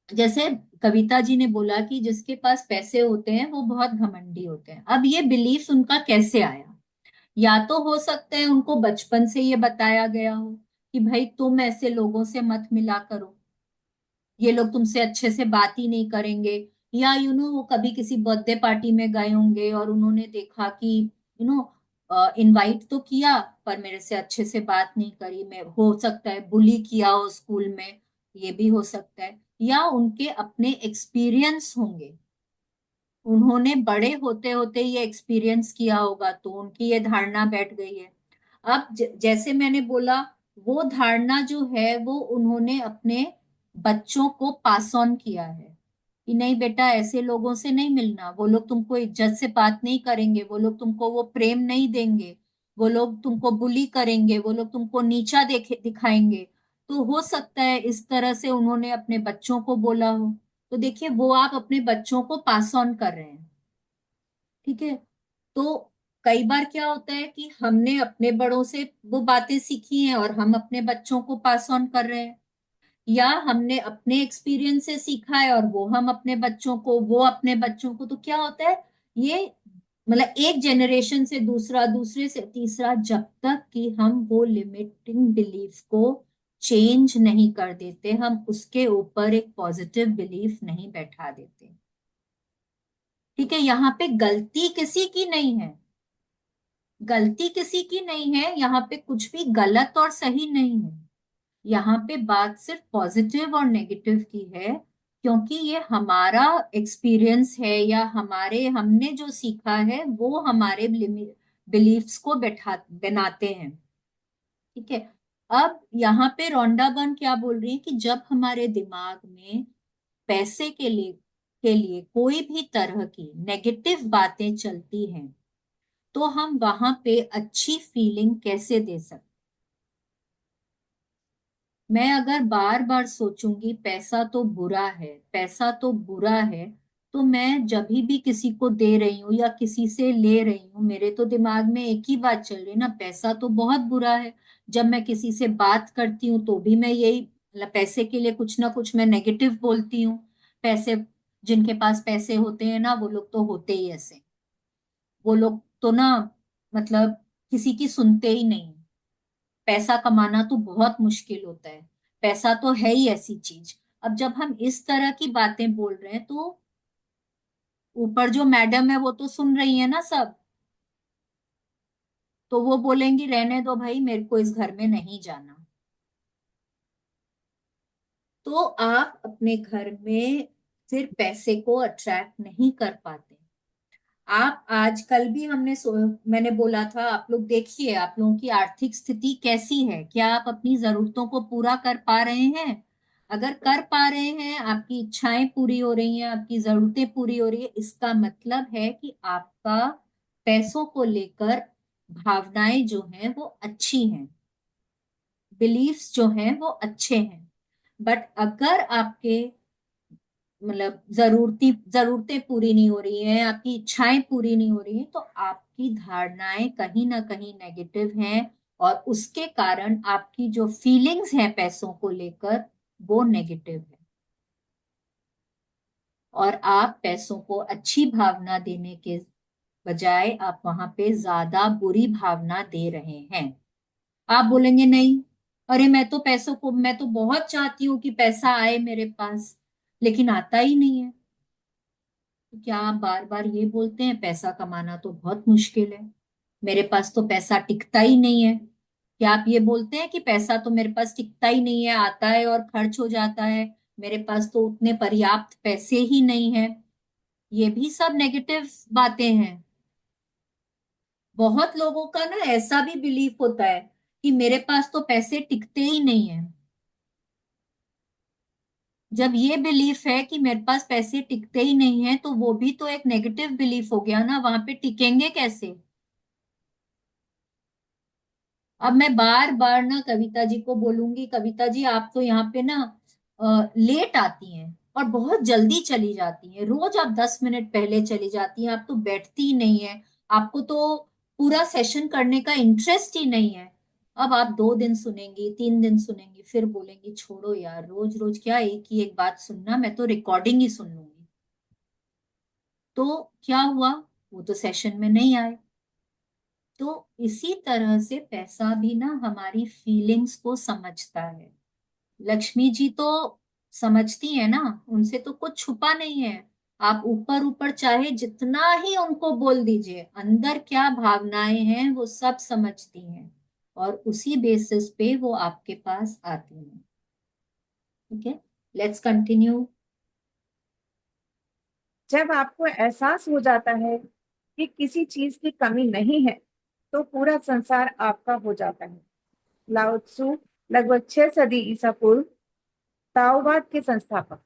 जैसे कविता जी ने बोला कि जिसके पास पैसे होते हैं वो बहुत घमंडी होते हैं। अब ये बिलीफ उनका कैसे आया? या तो हो सकता है उनको बचपन से ये बताया गया हो कि भाई तुम ऐसे लोगों से मत मिला करो, ये लोग तुमसे अच्छे से बात ही नहीं करेंगे। या वो कभी किसी बर्थडे पार्टी में गए होंगे और उन्होंने देखा कि यू नो इनवाइट तो किया पर मेरे से अच्छे से बात नहीं करी। मैं हो सकता है बुली किया हो स्कूल में, ये भी हो सकता है। या उनके अपने एक्सपीरियंस होंगे, उन्होंने बड़े होते होते ये एक्सपीरियंस किया होगा तो उनकी ये धारणा बैठ गई है। अब जैसे मैंने बोला, वो धारणा जो है वो उन्होंने अपने बच्चों को पास ऑन किया है कि नहीं बेटा ऐसे लोगों से नहीं मिलना, वो लोग तुमको इज्जत से बात नहीं करेंगे, वो लोग तुमको वो प्रेम नहीं देंगे, वो लोग तुमको बुली करेंगे, वो लोग तुमको नीचा देखे दिखाएंगे। तो हो सकता है इस तरह से उन्होंने अपने बच्चों को बोला हो। तो देखिए वो आप अपने बच्चों को पास ऑन कर रहे हैं। ठीक है। तो कई बार क्या होता है कि हमने अपने बड़ों से वो बातें सीखी हैं और हम अपने बच्चों को पास ऑन कर रहे हैं, या हमने अपने एक्सपीरियंस से सीखा है और वो हम अपने बच्चों को, वो अपने बच्चों को। तो क्या होता है ये, मतलब एक जनरेशन से दूसरा, दूसरे से तीसरा, जब तक कि हम वो लिमिटिंग बिलीफ को चेंज नहीं कर देते, हम उसके ऊपर एक पॉजिटिव बिलीफ नहीं बैठा देते। ठीक है। यहाँ पे गलती किसी की नहीं है, गलती किसी की नहीं है, यहाँ पे कुछ भी गलत और सही नहीं है। यहाँ पे बात सिर्फ पॉजिटिव और नेगेटिव की है, क्योंकि ये हमारा एक्सपीरियंस है या हमारे हमने जो सीखा है वो हमारे बिलीफ्स को बैठा बनाते हैं। ठीक है। अब यहाँ पे रोंडा बर्न क्या बोल रही है कि जब हमारे दिमाग में पैसे के लिए कोई भी तरह की नेगेटिव बातें चलती हैं तो हम वहां पे अच्छी फीलिंग कैसे दे सकते? मैं अगर बार बार सोचूंगी पैसा तो बुरा है, पैसा तो बुरा है, तो मैं जब भी किसी को दे रही हूँ या किसी से ले रही हूँ, मेरे तो दिमाग में एक ही बात चल रही है ना, पैसा तो बहुत बुरा है। जब मैं किसी से बात करती हूँ तो भी मैं यही, मतलब पैसे के लिए कुछ ना कुछ मैं नेगेटिव बोलती हूँ। पैसे, जिनके पास पैसे होते हैं ना वो लोग तो होते ही ऐसे, वो लोग तो ना, मतलब किसी की सुनते ही नहीं। पैसा कमाना तो बहुत मुश्किल होता है, पैसा तो है ही ऐसी चीज। अब जब हम इस तरह की बातें बोल रहे हैं तो ऊपर जो मैडम है वो तो सुन रही है ना सब, तो वो बोलेंगी रहने दो भाई, मेरे को इस घर में नहीं जाना। तो आप अपने घर में सिर्फ पैसे को अट्रैक्ट नहीं कर पाते। आप आजकल भी मैंने बोला था, आप लोग देखिए आप लोगों की आर्थिक स्थिति कैसी है, क्या आप अपनी जरूरतों को पूरा कर पा रहे हैं? अगर कर पा रहे हैं, आपकी इच्छाएं पूरी हो रही हैं, आपकी जरूरतें पूरी हो रही है, इसका मतलब है कि आपका पैसों को लेकर भावनाएं जो हैं वो अच्छी हैं, बिलीफ्स जो हैं वो अच्छे हैं। बट अगर आपके, मतलब जरूरतें पूरी नहीं हो रही हैं, आपकी इच्छाएं पूरी नहीं हो रही हैं, तो आपकी धारणाएं कहीं ना कहीं नेगेटिव हैं, और उसके कारण आपकी जो फीलिंग्स हैं पैसों को लेकर वो नेगेटिव है, और आप पैसों को अच्छी भावना देने के बजाय आप वहां पे ज्यादा बुरी भावना दे रहे हैं। आप बोलेंगे नहीं, अरे मैं तो बहुत चाहती हूँ कि पैसा आए मेरे पास, लेकिन आता ही नहीं है। तो क्या आप बार बार ये बोलते हैं पैसा कमाना तो बहुत मुश्किल है, मेरे पास तो पैसा टिकता ही नहीं है? क्या आप ये बोलते हैं कि पैसा तो मेरे पास टिकता ही नहीं है, आता है और खर्च हो जाता है, मेरे पास तो उतने पर्याप्त पैसे ही नहीं है? ये भी सब नेगेटिव बातें हैं। बहुत लोगों का ना ऐसा भी बिलीफ होता है कि मेरे पास तो पैसे टिकते ही नहीं है। जब ये बिलीफ है कि मेरे पास पैसे टिकते ही नहीं है, तो वो भी तो एक नेगेटिव बिलीफ हो गया ना, वहां पे टिकेंगे कैसे? अब मैं बार बार ना कविता जी को बोलूंगी, कविता जी आप तो यहाँ पे ना लेट आती हैं और बहुत जल्दी चली जाती हैं, रोज आप 10 मिनट पहले चली जाती हैं, आप तो बैठती ही नहीं है, आपको तो पूरा सेशन करने का इंटरेस्ट ही नहीं है। अब आप 2 दिन सुनेंगी, 3 दिन सुनेंगी, फिर बोलेंगी छोड़ो यार, रोज रोज क्या एक ही एक बात सुनना, मैं तो रिकॉर्डिंग ही सुन लूंगी। तो क्या हुआ, वो तो सेशन में नहीं आए। तो इसी तरह से पैसा भी ना हमारी फीलिंग्स को समझता है। लक्ष्मी जी तो समझती है ना, उनसे तो कुछ छुपा नहीं है। आप ऊपर ऊपर चाहे जितना ही उनको बोल दीजिए, अंदर क्या भावनाएं हैं वो सब समझती हैं, और उसी बेसिस पे वो आपके पास आती हैं। ठीक है, लेट्स कंटिन्यू। जब आपको एहसास हो जाता है कि किसी चीज की कमी नहीं है, तो पूरा संसार आपका हो जाता है। लाओ त्सु लगभग 6 सदी ईसा पूर्व ताओवाद के संस्थापक।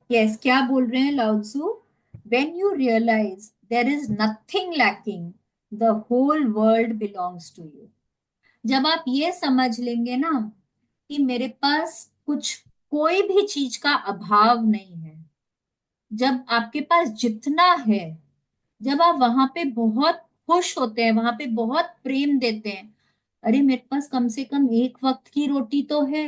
यस, क्या बोल रहे हैं Lao Tzu? When you realise there is nothing lacking, the whole world belongs to you. जब आप ये समझ लेंगे ना कि मेरे पास कुछ, कोई भी चीज का अभाव नहीं है, जब आपके पास जितना है, जब आप वहां पे बहुत खुश होते हैं, वहां पे बहुत प्रेम देते हैं, अरे मेरे पास कम से कम एक वक्त की रोटी तो है,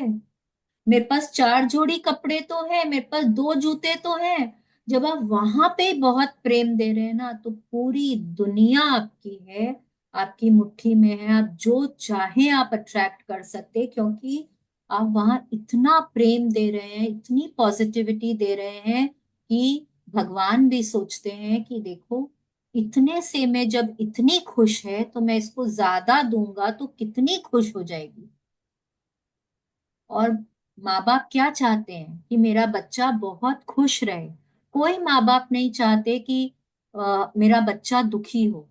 मेरे पास 4 जोड़ी कपड़े तो है, मेरे पास 2 जूते तो हैं। जब आप वहां पे बहुत प्रेम दे रहे हैं ना, तो पूरी दुनिया आपकी है, आपकी मुट्ठी में है, आप जो चाहें आप अट्रैक्ट कर सकते हैं, क्योंकि आप वहां इतना प्रेम दे रहे हैं, इतनी पॉजिटिविटी दे रहे हैं कि भगवान भी सोचते हैं कि देखो, इतने से में जब इतनी खुश है तो मैं इसको ज्यादा दूंगा तो कितनी खुश हो जाएगी। और माँ बाप क्या चाहते हैं कि मेरा बच्चा बहुत खुश रहे। कोई माँ बाप नहीं चाहते कि मेरा बच्चा दुखी हो।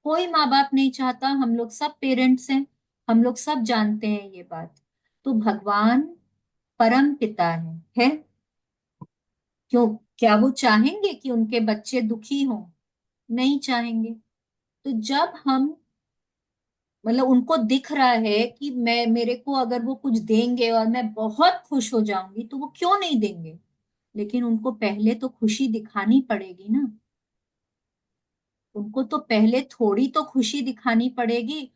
कोई माँ बाप नहीं चाहता, हम लोग सब पेरेंट्स हैं, हम लोग सब जानते हैं ये बात। तो भगवान परम पिता है, क्यों, क्या वो चाहेंगे कि उनके बच्चे दुखी हों? नहीं चाहेंगे। तो जब हम, मतलब उनको दिख रहा है कि मैं, मेरे को अगर वो कुछ देंगे और मैं बहुत खुश हो जाऊंगी, तो वो क्यों नहीं देंगे? लेकिन उनको पहले तो खुशी दिखानी पड़ेगी ना, उनको तो पहले थोड़ी तो खुशी दिखानी पड़ेगी।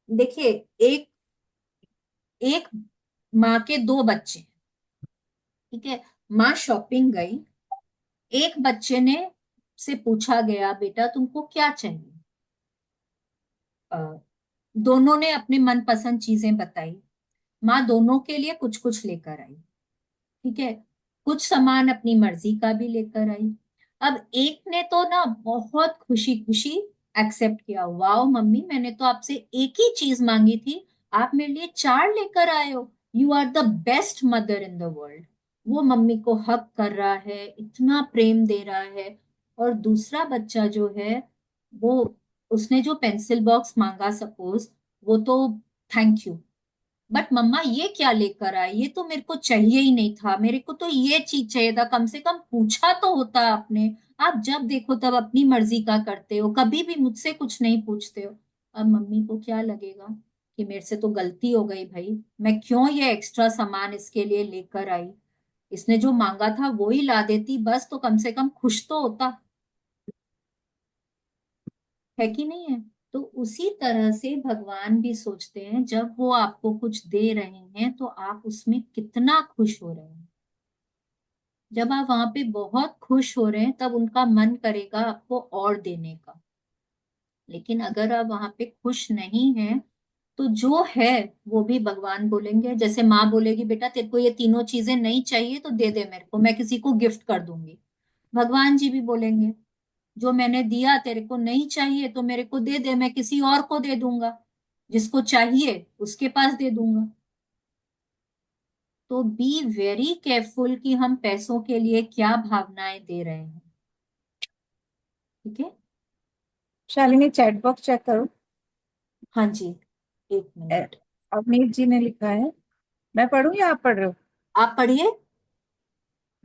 देखिए, एक एक माँ के 2 बच्चे, ठीक है, माँ शॉपिंग गई, एक बच्चे ने से पूछा गया बेटा तुमको क्या चाहिए, अ, दोनों ने अपने मनपसंद चीजें बताई, माँ दोनों के लिए कुछ कुछ लेकर आई। ठीक है, कुछ सामान अपनी मर्जी का भी लेकर आई। अब एक ने तो ना बहुत खुशी खुशी एक्सेप्ट किया, वाओ मम्मी, मैंने तो आपसे एक ही चीज मांगी थी, आप मेरे लिए 4 लेकर आए हो, you are the best mother in the world. वो मम्मी को हक कर रहा है, इतना प्रेम दे रहा है। और दूसरा बच्चा जो है, वो, उसने जो पेंसिल बॉक्स मांगा सपोज, वो तो थैंक यू, बट मम्मा ये क्या लेकर आए, ये तो मेरे को चाहिए ही नहीं था, मेरे को तो ये चीज चाहिए था, कम से कम पूछा तो होता आपने। आप जब देखो तब अपनी मर्जी का करते हो, कभी भी मुझसे कुछ नहीं पूछते हो। अब मम्मी को क्या लगेगा कि मेरे से तो गलती हो गई भाई, मैं क्यों ये एक्स्ट्रा सामान इसके लिए लेकर आई, इसने जो मांगा था वो ही ला देती बस, तो कम से कम खुश तो होता, है कि नहीं है? तो उसी तरह से भगवान भी सोचते हैं, जब वो आपको कुछ दे रहे हैं तो आप उसमें कितना खुश हो रहे हैं। जब आप वहां पे बहुत खुश हो रहे हैं तब उनका मन करेगा आपको और देने का। लेकिन अगर आप वहां पे खुश नहीं हैं, तो जो है वो भी भगवान बोलेंगे, जैसे माँ बोलेगी बेटा तेरे को ये तीनों चीजें नहीं चाहिए तो दे दे मेरे को, मैं किसी को गिफ्ट कर दूंगी। भगवान जी भी बोलेंगे जो मैंने दिया तेरे को नहीं चाहिए तो मेरे को दे दे, मैं किसी और को दे दूंगा, जिसको चाहिए उसके पास दे दूंगा। तो बी वेरी केयरफुल कि हम पैसों के लिए क्या भावनाएं दे रहे हैं। ठीक है। शालिनी, चैट बॉक्स चेक करो। हाँ जी, एक अ, मिनट। अवनीत जी ने लिखा है। मैं पढ़ूं या आप पढ़ रहे हो? आप पढ़िए।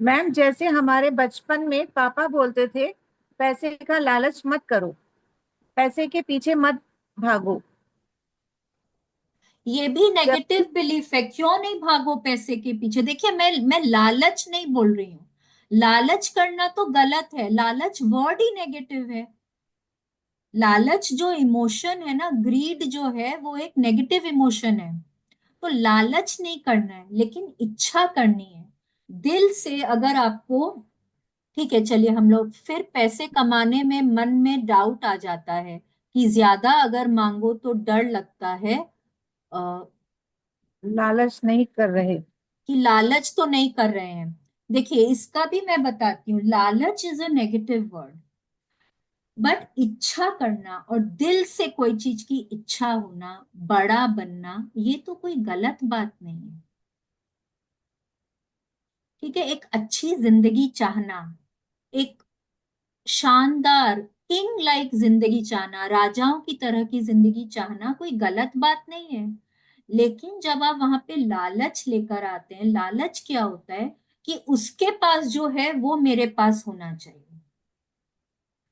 मैम, जैसे हमारे बचपन में पापा बोलते थे, पैसे का लालच मत करो, पैसे के पीछे मत भागो। ये भी जब नेगेटिव बिलीफ है, क्यों नहीं भागो पैसे के पीछे? देखिए, मैं लालच नहीं बोल रही हूँ, लालच करना तो गलत है, लालच वर्ड ही नेगेटिव है। लालच जो इमोशन है ना, ग्रीड जो है, वो एक नेगेटिव इमोशन है। तो लालच नहीं करना है, लेकिन इच्छा करनी है दिल से। अगर आपको, ठीक है चलिए, हम लोग फिर पैसे कमाने में मन में डाउट आ जाता है कि ज्यादा अगर मांगो तो डर लगता है, लालच नहीं कर रहे। कि लालच तो नहीं कर रहे हैं। देखिए इसका भी मैं बताती हूँ, लालच is a negative word, but इच्छा करना और दिल से कोई चीज की इच्छा होना, बड़ा बनना, ये तो कोई गलत बात नहीं है। ठीक है, एक अच्छी जिंदगी चाहना, एक शानदार किंग लाइक जिंदगी चाहना, राजाओं की तरह की जिंदगी चाहना कोई गलत बात नहीं है। लेकिन जब आप वहां पे लालच लेकर आते हैं, लालच क्या होता है कि उसके पास जो है वो मेरे पास होना चाहिए,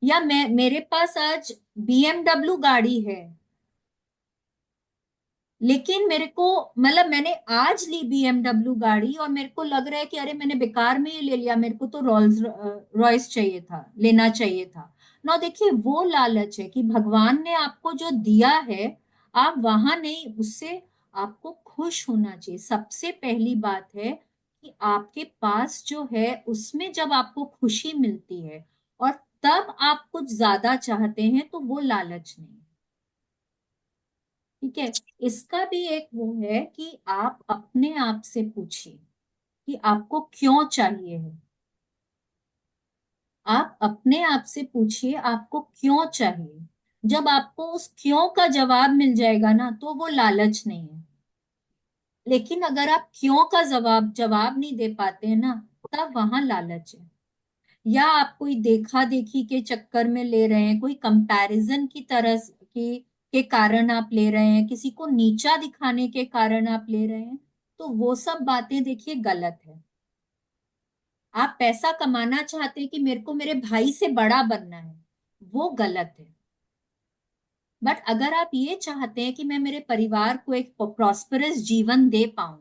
या मेरे पास आज बीएमडब्ल्यू गाड़ी है, लेकिन मेरे को, मतलब मैंने आज ली बीएमडब्ल्यू गाड़ी और मेरे को लग रहा है कि अरे मैंने बेकार में ही ले लिया, मेरे को तो रोल्स रॉयस चाहिए था, लेना चाहिए था ना। देखिए वो लालच है कि भगवान ने आपको जो दिया है, आप वहां नहीं, उससे आपको खुश होना चाहिए। सबसे पहली बात है कि आपके पास जो है उसमें जब आपको खुशी मिलती है और तब आप कुछ ज्यादा चाहते हैं, तो वो लालच नहीं। ठीक है, इसका भी एक वो है कि आप अपने आप से पूछिए कि आपको क्यों चाहिए है। आप अपने आप से पूछिए आपको क्यों चाहिए। जब आपको उस क्यों का जवाब मिल जाएगा ना, तो वो लालच नहीं है। लेकिन अगर आप क्यों का जवाब जवाब नहीं दे पाते हैं ना, तब वहां लालच है। या आप कोई देखा देखी के चक्कर में ले रहे हैं, कोई कंपैरिजन की तरह की के कारण आप ले रहे हैं, किसी को नीचा दिखाने के कारण आप ले रहे हैं, तो वो सब बातें देखिए गलत है। आप पैसा कमाना चाहते हैं कि मेरे को मेरे भाई से बड़ा बनना है, वो गलत है। बट अगर आप ये चाहते हैं कि मैं मेरे परिवार को एक प्रॉस्परस जीवन दे पाऊं,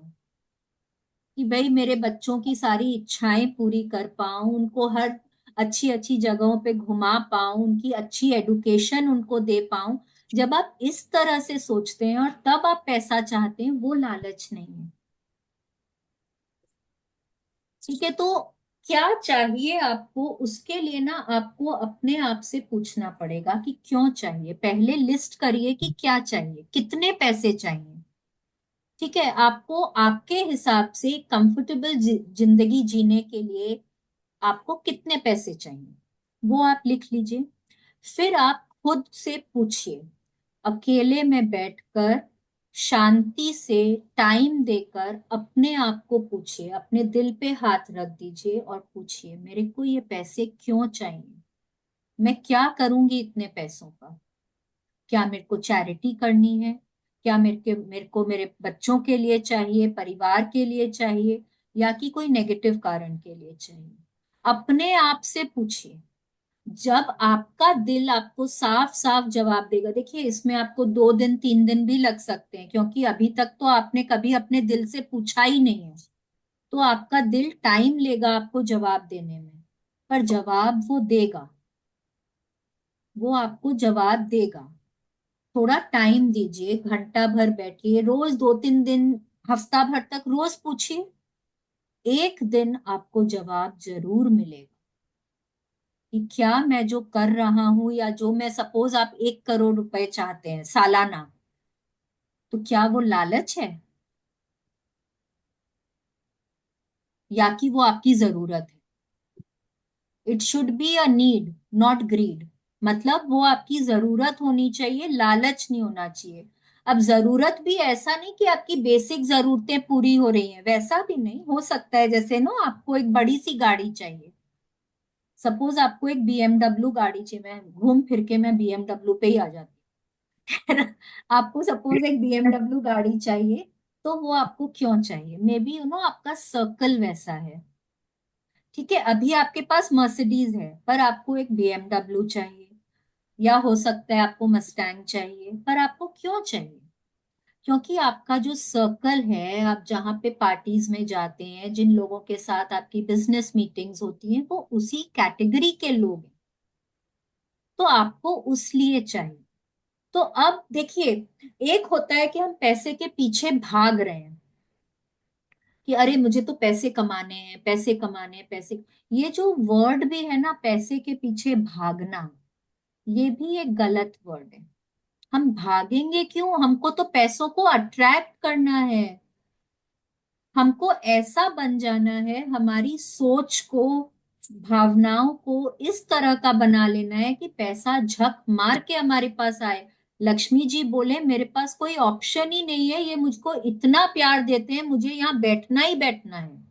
कि भाई मेरे बच्चों की सारी इच्छाएं पूरी कर पाऊं, उनको हर अच्छी अच्छी जगहों पे घुमा पाऊं, उनकी अच्छी एडुकेशन उनको दे पाऊं, जब आप इस तरह से सोचते हैं और तब आप पैसा चाहते हैं, वो लालच नहीं है। ठीक है, तो क्या चाहिए आपको, उसके लिए ना आपको अपने आप से पूछना पड़ेगा कि क्यों चाहिए। पहले लिस्ट करिए कि क्या चाहिए, कितने पैसे चाहिए। ठीक है, आपको आपके हिसाब से कंफर्टेबल जिंदगी जीने के लिए आपको कितने पैसे चाहिए, वो आप लिख लीजिए। फिर आप खुद से पूछिए, अकेले में बैठकर शांति से टाइम देकर अपने आप को पूछिए, अपने दिल पे हाथ रख दीजिए और पूछिए मेरे को ये पैसे क्यों चाहिए, मैं क्या करूंगी इतने पैसों का। क्या मेरे को चैरिटी करनी है, क्या मेरे को मेरे बच्चों के लिए चाहिए, परिवार के लिए चाहिए, या कि कोई नेगेटिव कारण के लिए चाहिए। अपने आप से पूछिए। जब आपका दिल आपको साफ साफ जवाब देगा, देखिए इसमें आपको 2 दिन 3 दिन भी लग सकते हैं, क्योंकि अभी तक तो आपने कभी अपने दिल से पूछा ही नहीं है, तो आपका दिल टाइम लेगा आपको जवाब देने में, पर जवाब वो देगा, वो आपको जवाब देगा। थोड़ा टाइम दीजिए, घंटा भर बैठिए, रोज 2 3 दिन, हफ्ता भर तक रोज पूछिए, एक दिन आपको जवाब जरूर मिलेगा कि क्या मैं जो कर रहा हूं, या जो मैं, सपोज आप 1 करोड़ रुपए चाहते हैं सालाना, तो क्या वो लालच है, या कि वो आपकी जरूरत है। It should be a need, not greed. मतलब वो आपकी जरूरत होनी चाहिए, लालच नहीं होना चाहिए। अब जरूरत भी ऐसा नहीं कि आपकी बेसिक जरूरतें पूरी हो रही हैं, वैसा भी नहीं हो सकता है। जैसे ना आपको एक बड़ी सी गाड़ी चाहिए, सपोज आपको एक बीएमडब्ल्यू गाड़ी चाहिए, मैं घूम फिर के मैं बीएमडब्ल्यू पे ही आ जाती हूँ। आपको सपोज एक बीएमडब्ल्यू गाड़ी चाहिए, तो वो आपको क्यों चाहिए, मे बी आपका सर्कल वैसा है। ठीक है, अभी आपके पास मर्सिडीज है पर आपको एक बीएमडब्ल्यू चाहिए, या हो सकता है आपको मस्टैंग चाहिए, पर आपको क्यों चाहिए, क्योंकि आपका जो सर्कल है, आप जहाँ पे पार्टीज में जाते हैं, जिन लोगों के साथ आपकी बिजनेस मीटिंग्स होती हैं, वो उसी कैटेगरी के लोग हैं, तो आपको उस लिए चाहिए। तो अब देखिए, एक होता है कि हम पैसे के पीछे भाग रहे हैं कि अरे मुझे तो पैसे कमाने हैं, पैसे कमाने हैं, पैसे। ये जो वर्ड भी है ना, पैसे के पीछे भागना, ये भी एक गलत वर्ड है। हम भागेंगे क्यों? हमको तो पैसों को अट्रैक्ट करना है, हमको ऐसा बन जाना है, हमारी सोच को, भावनाओं को इस तरह का बना लेना है कि पैसा झक मार के हमारे पास आए। लक्ष्मी जी बोले मेरे पास कोई ऑप्शन ही नहीं है, ये मुझको इतना प्यार देते हैं, मुझे यहाँ बैठना ही बैठना है।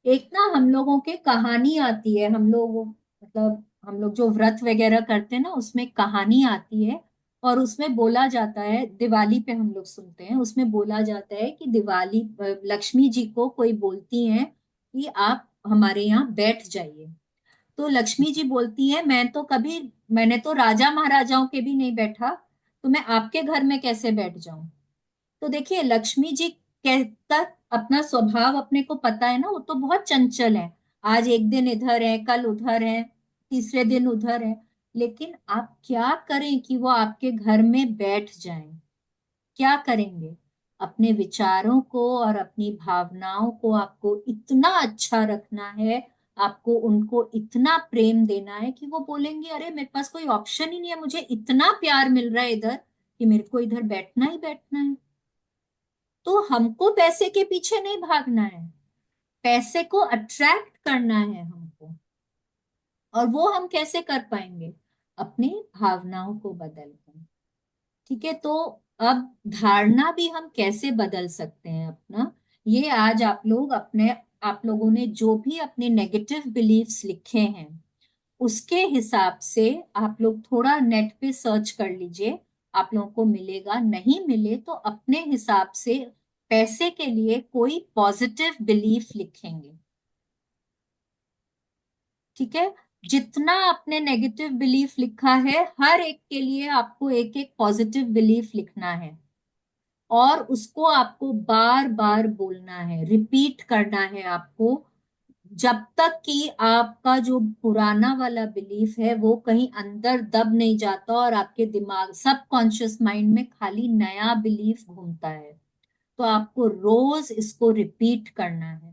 एक ना हम लोगों के कहानी आती है, हम लोग मतलब हम लोग जो व्रत वगैरह करते हैं ना, उसमें कहानी आती है। और उसमें बोला जाता है, दिवाली पे हम लोग सुनते हैं, उसमें बोला जाता है कि दिवाली लक्ष्मी जी को कोई बोलती हैं कि आप हमारे यहाँ बैठ जाइए। तो लक्ष्मी जी बोलती है मैंने तो राजा महाराजाओं के भी नहीं बैठा, तो मैं आपके घर में कैसे बैठ जाऊं। तो देखिए लक्ष्मी जी कहता, अपना स्वभाव अपने को पता है ना, वो तो बहुत चंचल है। आज एक दिन इधर है, कल उधर है, तीसरे दिन उधर है। लेकिन आप क्या करें कि वो आपके घर में बैठ जाएं? क्या करेंगे? अपने विचारों को और अपनी भावनाओं को आपको इतना अच्छा रखना है, आपको उनको इतना प्रेम देना है कि वो बोलेंगे अरे मेरे पास कोई ऑप्शन ही नहीं है, मुझे इतना प्यार मिल रहा है इधर कि मेरे को इधर बैठना ही बैठना है। तो हमको पैसे के पीछे नहीं भागना है, पैसे को अट्रैक्ट करना है हमको। और वो हम कैसे कर पाएंगे? अपनी भावनाओं को बदल कर। ठीक है, तो अब धारणा भी हम कैसे बदल सकते हैं अपना, ये आज आप लोगों ने जो भी अपने नेगेटिव बिलीफ्स लिखे हैं, उसके हिसाब से आप लोग थोड़ा नेट पे सर्च कर लीजिए। आप लोगों को मिलेगा, नहीं मिले तो अपने हिसाब से पैसे के लिए कोई पॉजिटिव बिलीफ लिखेंगे। ठीक है, जितना आपने नेगेटिव बिलीफ लिखा है, हर एक के लिए आपको एक एक पॉजिटिव बिलीफ लिखना है। और उसको आपको बार बार बोलना है, रिपीट करना है आपको, जब तक कि आपका जो पुराना वाला बिलीफ है वो कहीं अंदर दब नहीं जाता और आपके दिमाग सबकॉन्शियस माइंड में खाली नया बिलीफ घूमता है। तो आपको रोज इसको रिपीट करना है।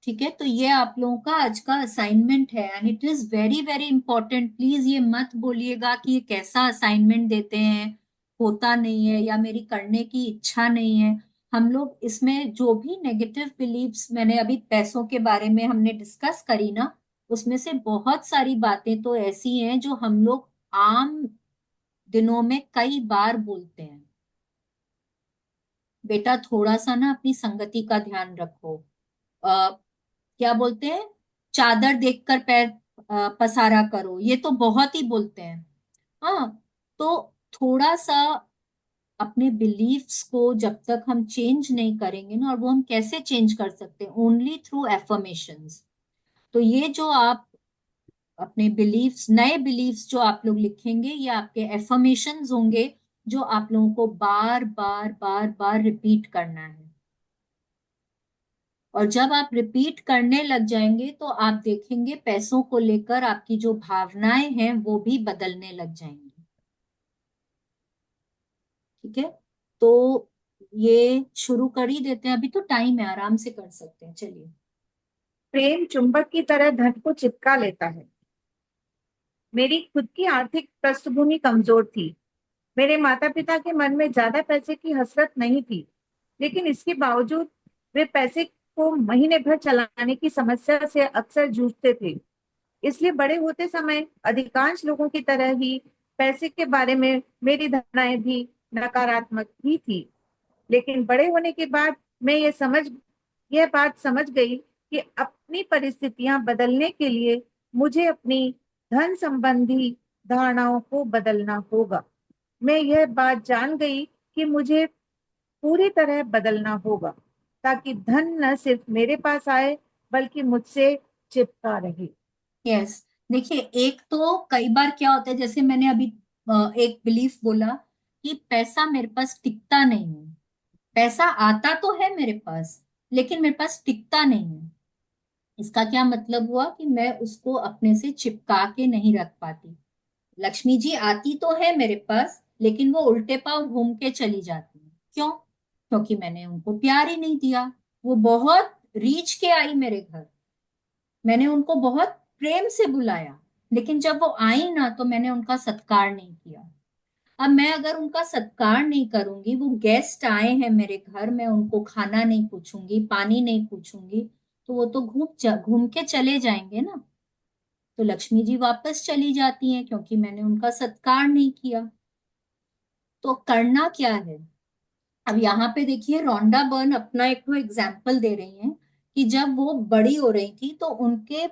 ठीक है, तो ये आप लोगों का आज का असाइनमेंट है, and it is very very important. Please ये मत बोलिएगा कि ये कैसा असाइनमेंट देते हैं, होता नहीं है, या मेरी करने की इच्छा नहीं है। हम लोग इसमें जो भी नेगेटिव बिलीव्स मैंने अभी पैसों के बारे में हमने डिस्कस करी ना, उसमें से बहुत सारी बातें तो ऐसी हैं जो हम लोग आम दिनों में कई बार बोलते हैं। बेटा थोड़ा सा ना अपनी संगति का ध्यान रखो। क्या बोलते हैं, चादर देखकर पैर पसारा करो, ये तो बहुत ही बोलते हैं। हाँ, तो थोड़ा सा अपने बिलीफ्स को जब तक हम चेंज नहीं करेंगे ना, और वो हम कैसे चेंज कर सकते हैं? Only through affirmations. तो ये जो आप अपने बिलीफ्स, नए बिलीफ्स जो आप लोग लिखेंगे, ये आपके एफर्मेशंस होंगे, जो आप लोगों को बार बार बार बार रिपीट करना है। और जब आप रिपीट करने लग जाएंगे तो आप देखेंगे पैसों को लेकर आपकी जो भावनाएं हैं वो भी बदलने लग जाएंगी। ठीक है, तो ये शुरू कर ही देते हैं, अभी तो टाइम है, आराम से कर सकते हैं, चलिए। प्रेम चुंबक की तरह धन को चिपका लेता है। मेरी खुद की आर्थिक पृष्ठभूमि कमजोर थी। मेरे माता पिता के मन में ज्यादा पैसे की हसरत नहीं थी, लेकिन इसके बावजूद वे पैसे को महीने भर चलाने की समस्या से अक्सर जूझते थे। इसलिए बड़े होते समय अधिकांश लोगों की तरह ही पैसे के बारे में मेरी धारणाएं भी नकारात्मक ही थी। लेकिन बड़े होने के बाद मैं यह बात समझ गई कि अपनी परिस्थितियां बदलने के लिए मुझे अपनी धन संबंधी धारणाओं को बदलना होगा। मैं यह बात जान गई कि मुझे पूरी तरह बदलना होगा, ताकि धन न सिर्फ मेरे पास आए बल्कि मुझसे चिपका रहे। यस, देखिए एक तो कई बार क्या होता है, जैसे मैंने अभी एक बिलीफ बोला कि पैसा मेरे पास टिकता नहीं है। पैसा आता तो है मेरे पास, लेकिन मेरे पास टिकता नहीं है। इसका क्या मतलब हुआ कि मैं उसको अपने से चिपका के नहीं रख पाती। लक्ष्मी जी आती तो है मेरे पास, लेकिन वो उल्टे पांव घूम के चली जाती है। क्यों? क्योंकि मैंने उनको प्यार ही नहीं दिया। वो बहुत रीझ के आई मेरे घर, मैंने उनको बहुत प्रेम से बुलाया, लेकिन जब वो आई ना तो मैंने उनका सत्कार नहीं किया। अब मैं अगर उनका सत्कार नहीं करूंगी, वो गेस्ट आए हैं मेरे घर, मैं उनको खाना नहीं पूछूंगी, पानी नहीं पूछूंगी, तो वो तो घूम के चले जाएंगे ना। तो लक्ष्मी जी वापस चली जाती हैं क्योंकि मैंने उनका सत्कार नहीं किया। तो करना क्या है? अब यहाँ पे देखिए, रोंडा बर्न अपना एक तो एग्जाम्पल दे रही हैं कि जब वो बड़ी हो रही थी तो उनके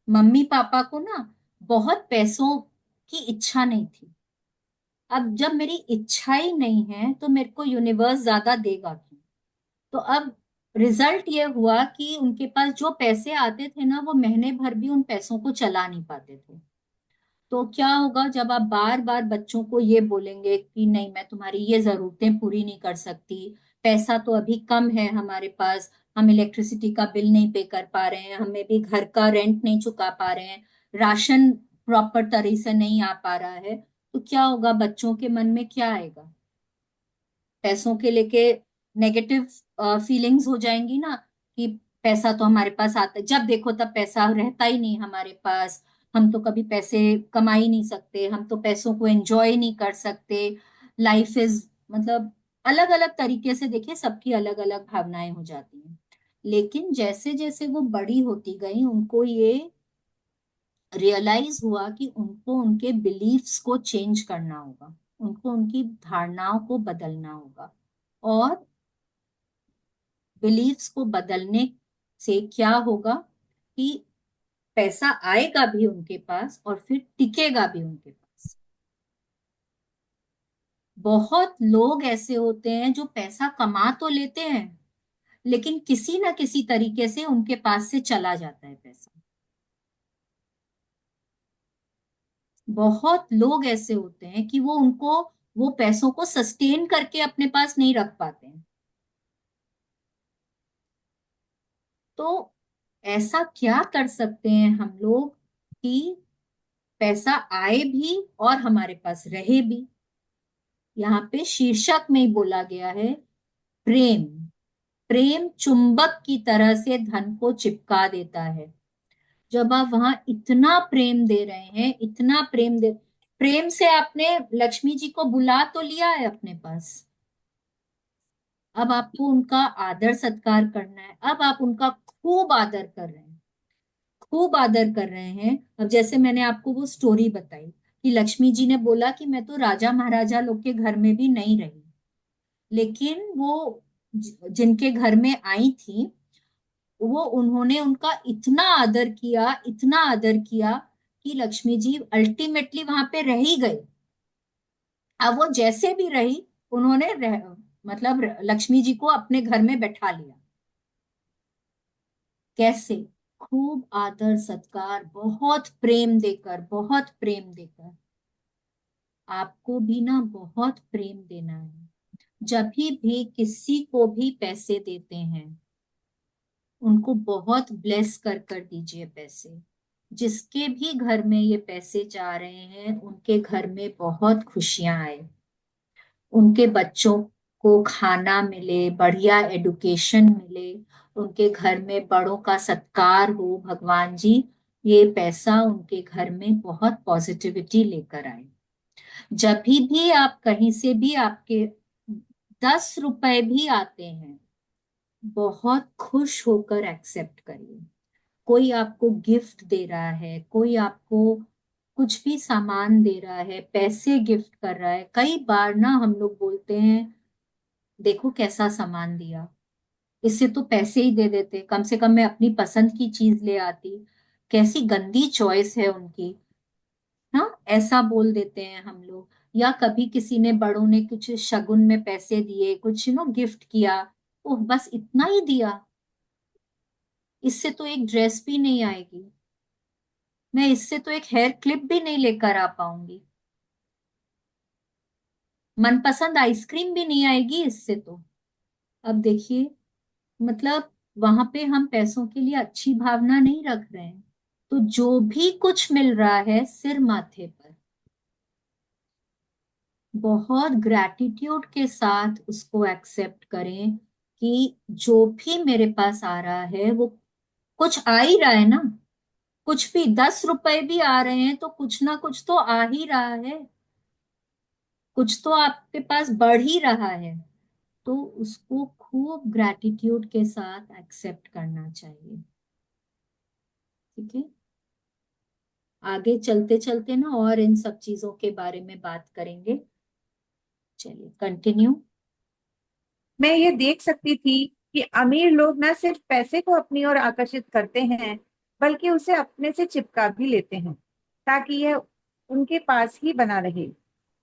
मम्मी पापा को ना बहुत पैसों की इच्छा नहीं थी। अब जब मेरी इच्छा ही नहीं है तो मेरे को यूनिवर्स ज्यादा देगा क्यों? तो अब रिजल्ट ये हुआ कि उनके पास जो पैसे आते थे ना, वो महीने भर भी उन पैसों को चला नहीं पाते थे। तो क्या होगा जब आप बार बार बच्चों को ये बोलेंगे कि नहीं, मैं तुम्हारी ये जरूरतें पूरी नहीं कर सकती, पैसा तो अभी कम है हमारे पास, हम इलेक्ट्रिसिटी का बिल नहीं पे कर पा रहे हैं, हमें भी घर का रेंट नहीं चुका पा रहे हैं, राशन प्रॉपर तरीके से नहीं आ पा रहा है, तो क्या होगा? बच्चों के मन में क्या आएगा? पैसों के लेके नेगेटिव फीलिंग्स हो जाएंगी ना, कि पैसा तो हमारे पास आता, जब देखो तब पैसा रहता ही नहीं हमारे पास, हम तो कभी पैसे कमा ही नहीं सकते, हम तो पैसों को एंजॉय नहीं कर सकते, लाइफ इज, मतलब अलग अलग तरीके से देखिए सबकी अलग अलग भावनाएं हो जाती हैं। लेकिन जैसे जैसे वो बड़ी होती गई, उनको ये रियलाइज हुआ कि उनको उनके बिलीफ्स को चेंज करना होगा, उनको उनकी धारणाओं को बदलना होगा। और बिलीफ्स को बदलने से क्या होगा कि पैसा आएगा भी उनके पास और फिर टिकेगा भी उनके पास। बहुत लोग ऐसे होते हैं जो पैसा कमा तो लेते हैं, लेकिन किसी ना किसी तरीके से उनके पास से चला जाता है पैसा। बहुत लोग ऐसे होते हैं कि वो पैसों को सस्टेन करके अपने पास नहीं रख पाते हैं। तो ऐसा क्या कर सकते हैं हम लोग कि पैसा आए भी और हमारे पास रहे भी? यहाँ पे शीर्षक में ही बोला गया है, प्रेम। प्रेम चुंबक की तरह से धन को चिपका देता है। जब आप वहां इतना प्रेम दे रहे हैं, इतना प्रेम से आपने लक्ष्मी जी को बुला तो लिया है अपने पास, अब आपको उनका आदर सत्कार करना है। अब आप उनका खूब आदर कर रहे हैं, खूब आदर कर रहे हैं। अब जैसे मैंने आपको वो स्टोरी बताई कि लक्ष्मी जी ने बोला कि मैं तो राजा महाराजा लोग के घर में भी नहीं रही, लेकिन वो जिनके घर में आई थी, वो उन्होंने उनका इतना आदर किया, इतना आदर किया कि लक्ष्मी जी अल्टीमेटली वहां पे रह ही गई। अब वो जैसे भी रही, मतलब लक्ष्मी जी को अपने घर में बैठा लिया। कैसे? खूब आदर सत्कार, बहुत प्रेम देकर, बहुत प्रेम देकर। आपको भी ना बहुत प्रेम देना है। जब भी किसी को भी पैसे देते हैं, उनको बहुत ब्लेस कर दीजिए पैसे। जिसके भी घर में ये पैसे जा रहे हैं, उनके घर में बहुत खुशियां आए, उनके बच्चों को खाना मिले, बढ़िया एडुकेशन मिले, उनके घर में बड़ों का सत्कार हो। भगवान जी ये पैसा उनके घर में बहुत पॉजिटिविटी लेकर आए। जब भी आप कहीं से भी आपके 10 रुपए भी आते हैं, बहुत खुश होकर एक्सेप्ट करिए। कोई आपको गिफ्ट दे रहा है, कोई आपको कुछ भी सामान दे रहा है, पैसे गिफ्ट कर रहा है, कई बार ना हम लोग बोलते हैं देखो कैसा सामान दिया, इससे तो पैसे ही दे देते, कम से कम मैं अपनी पसंद की चीज ले आती। कैसी गंदी चॉइस है उनकी। हाँ, ऐसा बोल देते हैं हम लोग। या कभी किसी ने, बड़ों ने कुछ शगुन में पैसे दिए, कुछ गिफ्ट किया, ओह बस इतना ही दिया, इससे तो एक ड्रेस भी नहीं आएगी, मैं इससे तो एक हेयर क्लिप भी नहीं लेकर आ पाऊंगी, मनपसंद आइसक्रीम भी नहीं आएगी इससे तो। अब देखिए, मतलब वहां पे हम पैसों के लिए अच्छी भावना नहीं रख रहे हैं। तो जो भी कुछ मिल रहा है सिर माथे पर बहुत ग्रैटिट्यूड के साथ उसको एक्सेप्ट करें कि जो भी मेरे पास आ रहा है वो कुछ आ ही रहा है ना। कुछ भी 10 रुपए भी आ रहे हैं तो कुछ ना कुछ तो आ ही रहा है। कुछ तो आपके पास बढ़ ही रहा है। तो उसको खूब ग्रैटिट्यूड के साथ एक्सेप्ट करना चाहिए। ठीक है। आगे चलते चलते ना और इन सब चीजों के बारे में बात करेंगे। चलिए कंटिन्यू। मैं ये देख सकती थी कि अमीर लोग न सिर्फ पैसे को अपनी ओर आकर्षित करते हैं, बल्कि उसे अपने से चिपका भी लेते हैं ताकि यह उनके पास ही बना रहे।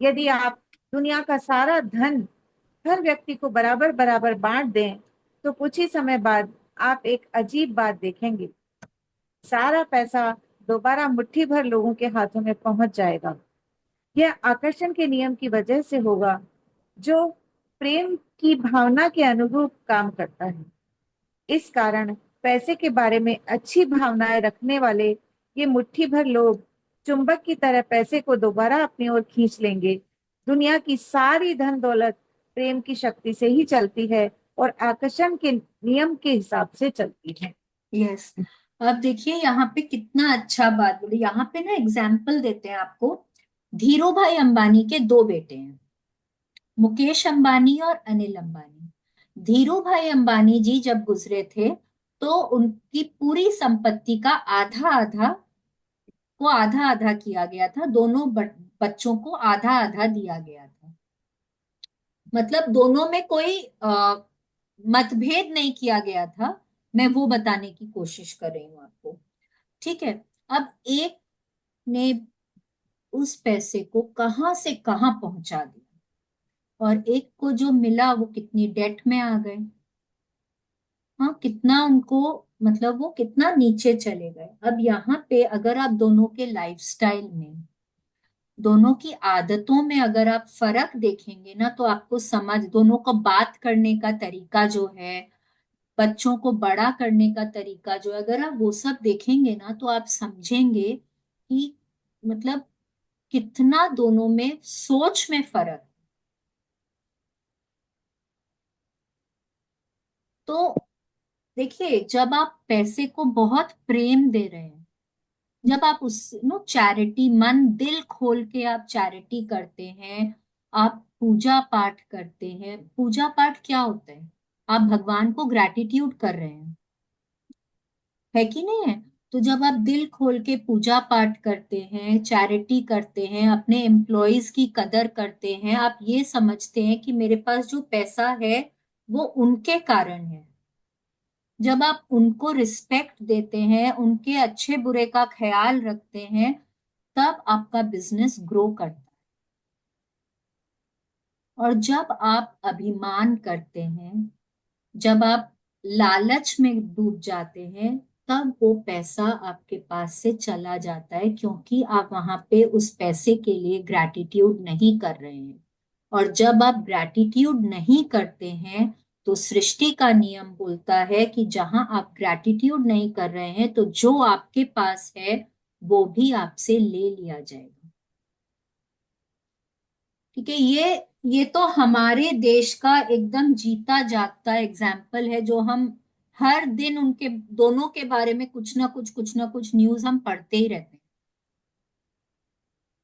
यदि आप दुनिया का सारा धन हर व्यक्ति को बराबर बराबर बांट दें, तो कुछ ही समय बाद आप एक अजीब बात देखेंगे। सारा पैसा दोबारा मुट्ठी भर लोगों के हाथों में पहुंच जाएगा। यह आकर्षण के नियम की वजह से होगा, जो प्रेम की भावना के अनुरूप काम करता है। इस कारण पैसे के बारे में अच्छी भावनाएं रखने वाले ये मुट्ठी भर लोग चुंबक की तरह पैसे को दोबारा अपनी ओर खींच लेंगे। दुनिया की सारी धन दौलत प्रेम की शक्ति से ही चलती है और आकर्षण के नियम के हिसाब से चलती है। यस। अब देखिए यहाँ पे कितना अच्छा बात बोली। यहाँ पे ना एग्जाम्पल देते हैं आपको। धीरू भाई अंबानी के दो बेटे हैं, मुकेश अंबानी और अनिल अंबानी। धीरू भाई अंबानी जी जब गुजरे थे तो उनकी पूरी संपत्ति का आधा आधा को आधा आधा किया गया था। दोनों बच्चों को आधा आधा दिया गया था। मतलब दोनों में कोई मतभेद नहीं किया गया था। मैं वो बताने की कोशिश कर रही हूँ आपको। ठीक है। अब एक ने उस पैसे को कहां से कहां पहुंचा दिया और एक को जो मिला वो कितनी डेट में आ गए। हाँ, कितना उनको मतलब वो कितना नीचे चले गए। अब यहाँ पे अगर आप दोनों के लाइफस्टाइल में, दोनों की आदतों में अगर आप फर्क देखेंगे ना तो आपको समझ, दोनों को बात करने का तरीका जो है, बच्चों को बड़ा करने का तरीका जो है, अगर आप वो सब देखेंगे ना तो आप समझेंगे कि मतलब कितना दोनों में सोच में फर्क। तो देखिए जब आप पैसे को बहुत प्रेम दे रहे हैं, जब आप उस नो चैरिटी, मन दिल खोल के आप चैरिटी करते हैं, आप पूजा पाठ करते हैं। पूजा पाठ क्या होता है? आप भगवान को ग्रैटिट्यूड कर रहे हैं, है कि नहीं है? तो जब आप दिल खोल के पूजा पाठ करते हैं, चैरिटी करते हैं, अपने एम्प्लॉयज की कदर करते हैं, आप ये समझते हैं कि मेरे पास जो पैसा है वो उनके कारण है। जब आप उनको रिस्पेक्ट देते हैं, उनके अच्छे बुरे का ख्याल रखते हैं, तब आपका बिजनेस ग्रो करता है। और जब आप अभिमान करते हैं, जब आप लालच में डूब जाते हैं, तब वो पैसा आपके पास से चला जाता है, क्योंकि आप वहां पे उस पैसे के लिए ग्रैटिट्यूड नहीं कर रहे हैं। और जब आप ग्रैटिट्यूड नहीं करते हैं तो सृष्टि का नियम बोलता है कि जहां आप ग्रैटिट्यूड नहीं कर रहे हैं तो जो आपके पास है वो भी आपसे ले लिया जाएगा। ठीक है। ये तो हमारे देश का एकदम जीता जागता एग्जाम्पल है, जो हम हर दिन उनके दोनों के बारे में कुछ ना कुछ न्यूज हम पढ़ते ही रहते हैं,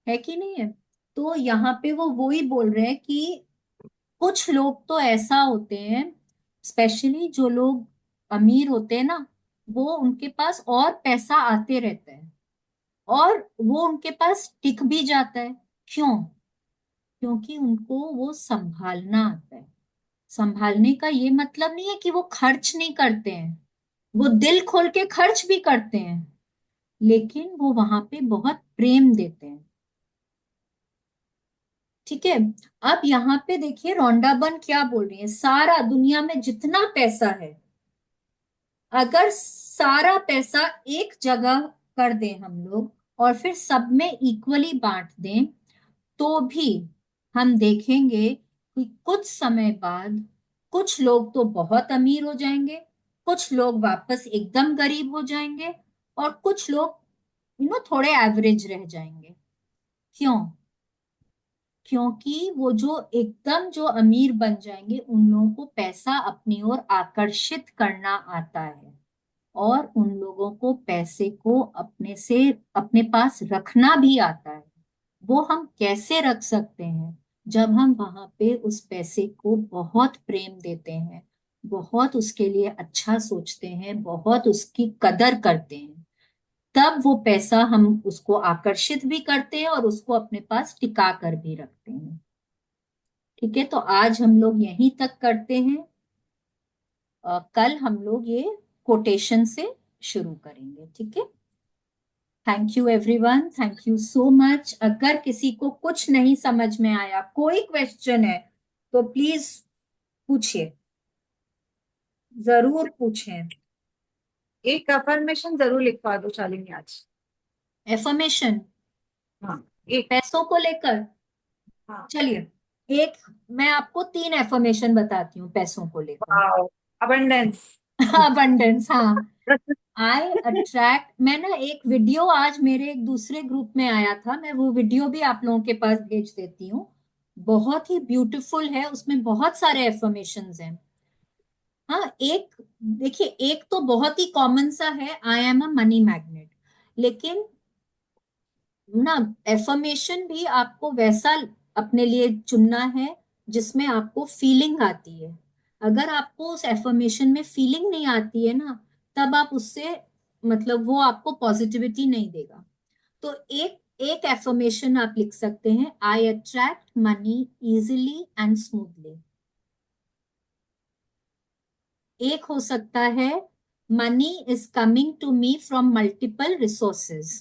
है कि नहीं है? तो यहाँ पे वो वही बोल रहे हैं कि कुछ लोग तो ऐसा होते हैं, स्पेशली जो लोग अमीर होते हैं ना, वो उनके पास और पैसा आते रहता है और वो उनके पास टिक भी जाता है। क्यों? क्योंकि उनको वो संभालना आता है। संभालने का ये मतलब नहीं है कि वो खर्च नहीं करते हैं, वो दिल खोल के खर्च भी करते हैं, लेकिन वो वहां पे बहुत प्रेम देते हैं। ठीक है। अब यहाँ पे देखिए रोंडाबन क्या बोल रही है। सारा दुनिया में जितना पैसा है, अगर सारा पैसा एक जगह कर दें हम लोग और फिर सब में इक्वली बांट दें, तो भी हम देखेंगे कि कुछ समय बाद कुछ लोग तो बहुत अमीर हो जाएंगे, कुछ लोग वापस एकदम गरीब हो जाएंगे और कुछ लोग थोड़े एवरेज रह जाएंगे। क्यों? क्योंकि वो जो एकदम जो अमीर बन जाएंगे उन लोगों को पैसा अपनी ओर आकर्षित करना आता है, और उन लोगों को पैसे को अपने पास रखना भी आता है। वो हम कैसे रख सकते हैं? जब हम वहां पे उस पैसे को बहुत प्रेम देते हैं, बहुत उसके लिए अच्छा सोचते हैं, बहुत उसकी कदर करते हैं, तब वो पैसा हम उसको आकर्षित भी करते हैं और उसको अपने पास टिका कर भी रखते हैं। ठीक है, तो आज हम लोग यहीं तक करते हैं। कल हम लोग ये कोटेशन से शुरू करेंगे। ठीक है, thank you everyone, thank you so much. अगर किसी को कुछ नहीं समझ में आया, कोई क्वेश्चन है, तो प्लीज पूछिए, जरूर पूछें। एक अफर्मेशन जरूर लिखवा दो शालिनी आज। एफर्मेशन हाँ, एक। पैसों को लेकर? हाँ। चलिए, एक मैं आपको 3 एफर्मेशन बताती हूँ पैसों को लेकर। Wow, abundance. अबंडेंस, हाँ। आई अट्रैक्ट, मैं ना एक वीडियो आज मेरे एक दूसरे ग्रुप में आया था, मैं वो वीडियो भी आप लोगों के पास भेज देती हूँ। बहुत ही ब्यूटीफुल है, उसमें बहुत सारे एफर्मेशंस हैं। हाँ, एक देखिए, एक तो बहुत ही कॉमन सा है, I am a money magnet. लेकिन ना, एफर्मेशन भी आपको वैसा अपने लिए चुनना है जिसमें आपको फीलिंग आती है। अगर आपको उस एफर्मेशन में फीलिंग नहीं आती है ना, तब आप उससे मतलब वो आपको पॉजिटिविटी नहीं देगा। तो एक एक एफर्मेशन आप लिख सकते हैं, I attract money easily and smoothly. एक हो सकता है, money is coming to me from multiple resources.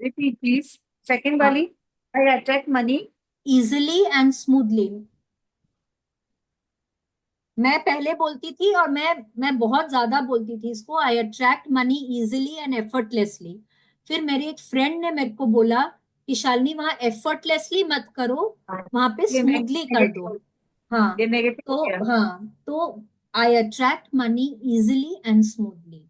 Repeat please, second वाली। I attract money. Easily and smoothly, मैं पहले बोलती थी और मैं बहुत ज्यादा बोलती थी इसको, I attract money easily and effortlessly. फिर मेरी एक फ्रेंड ने मेरे को बोला कि शालिनी, वहां एफर्टलेसली मत करो, वहां पे ये स्मूथली कर दो। नेगेटिव, हाँ, ये नेगेटिव हो तो गया। हाँ, तो I attract money easily and smoothly.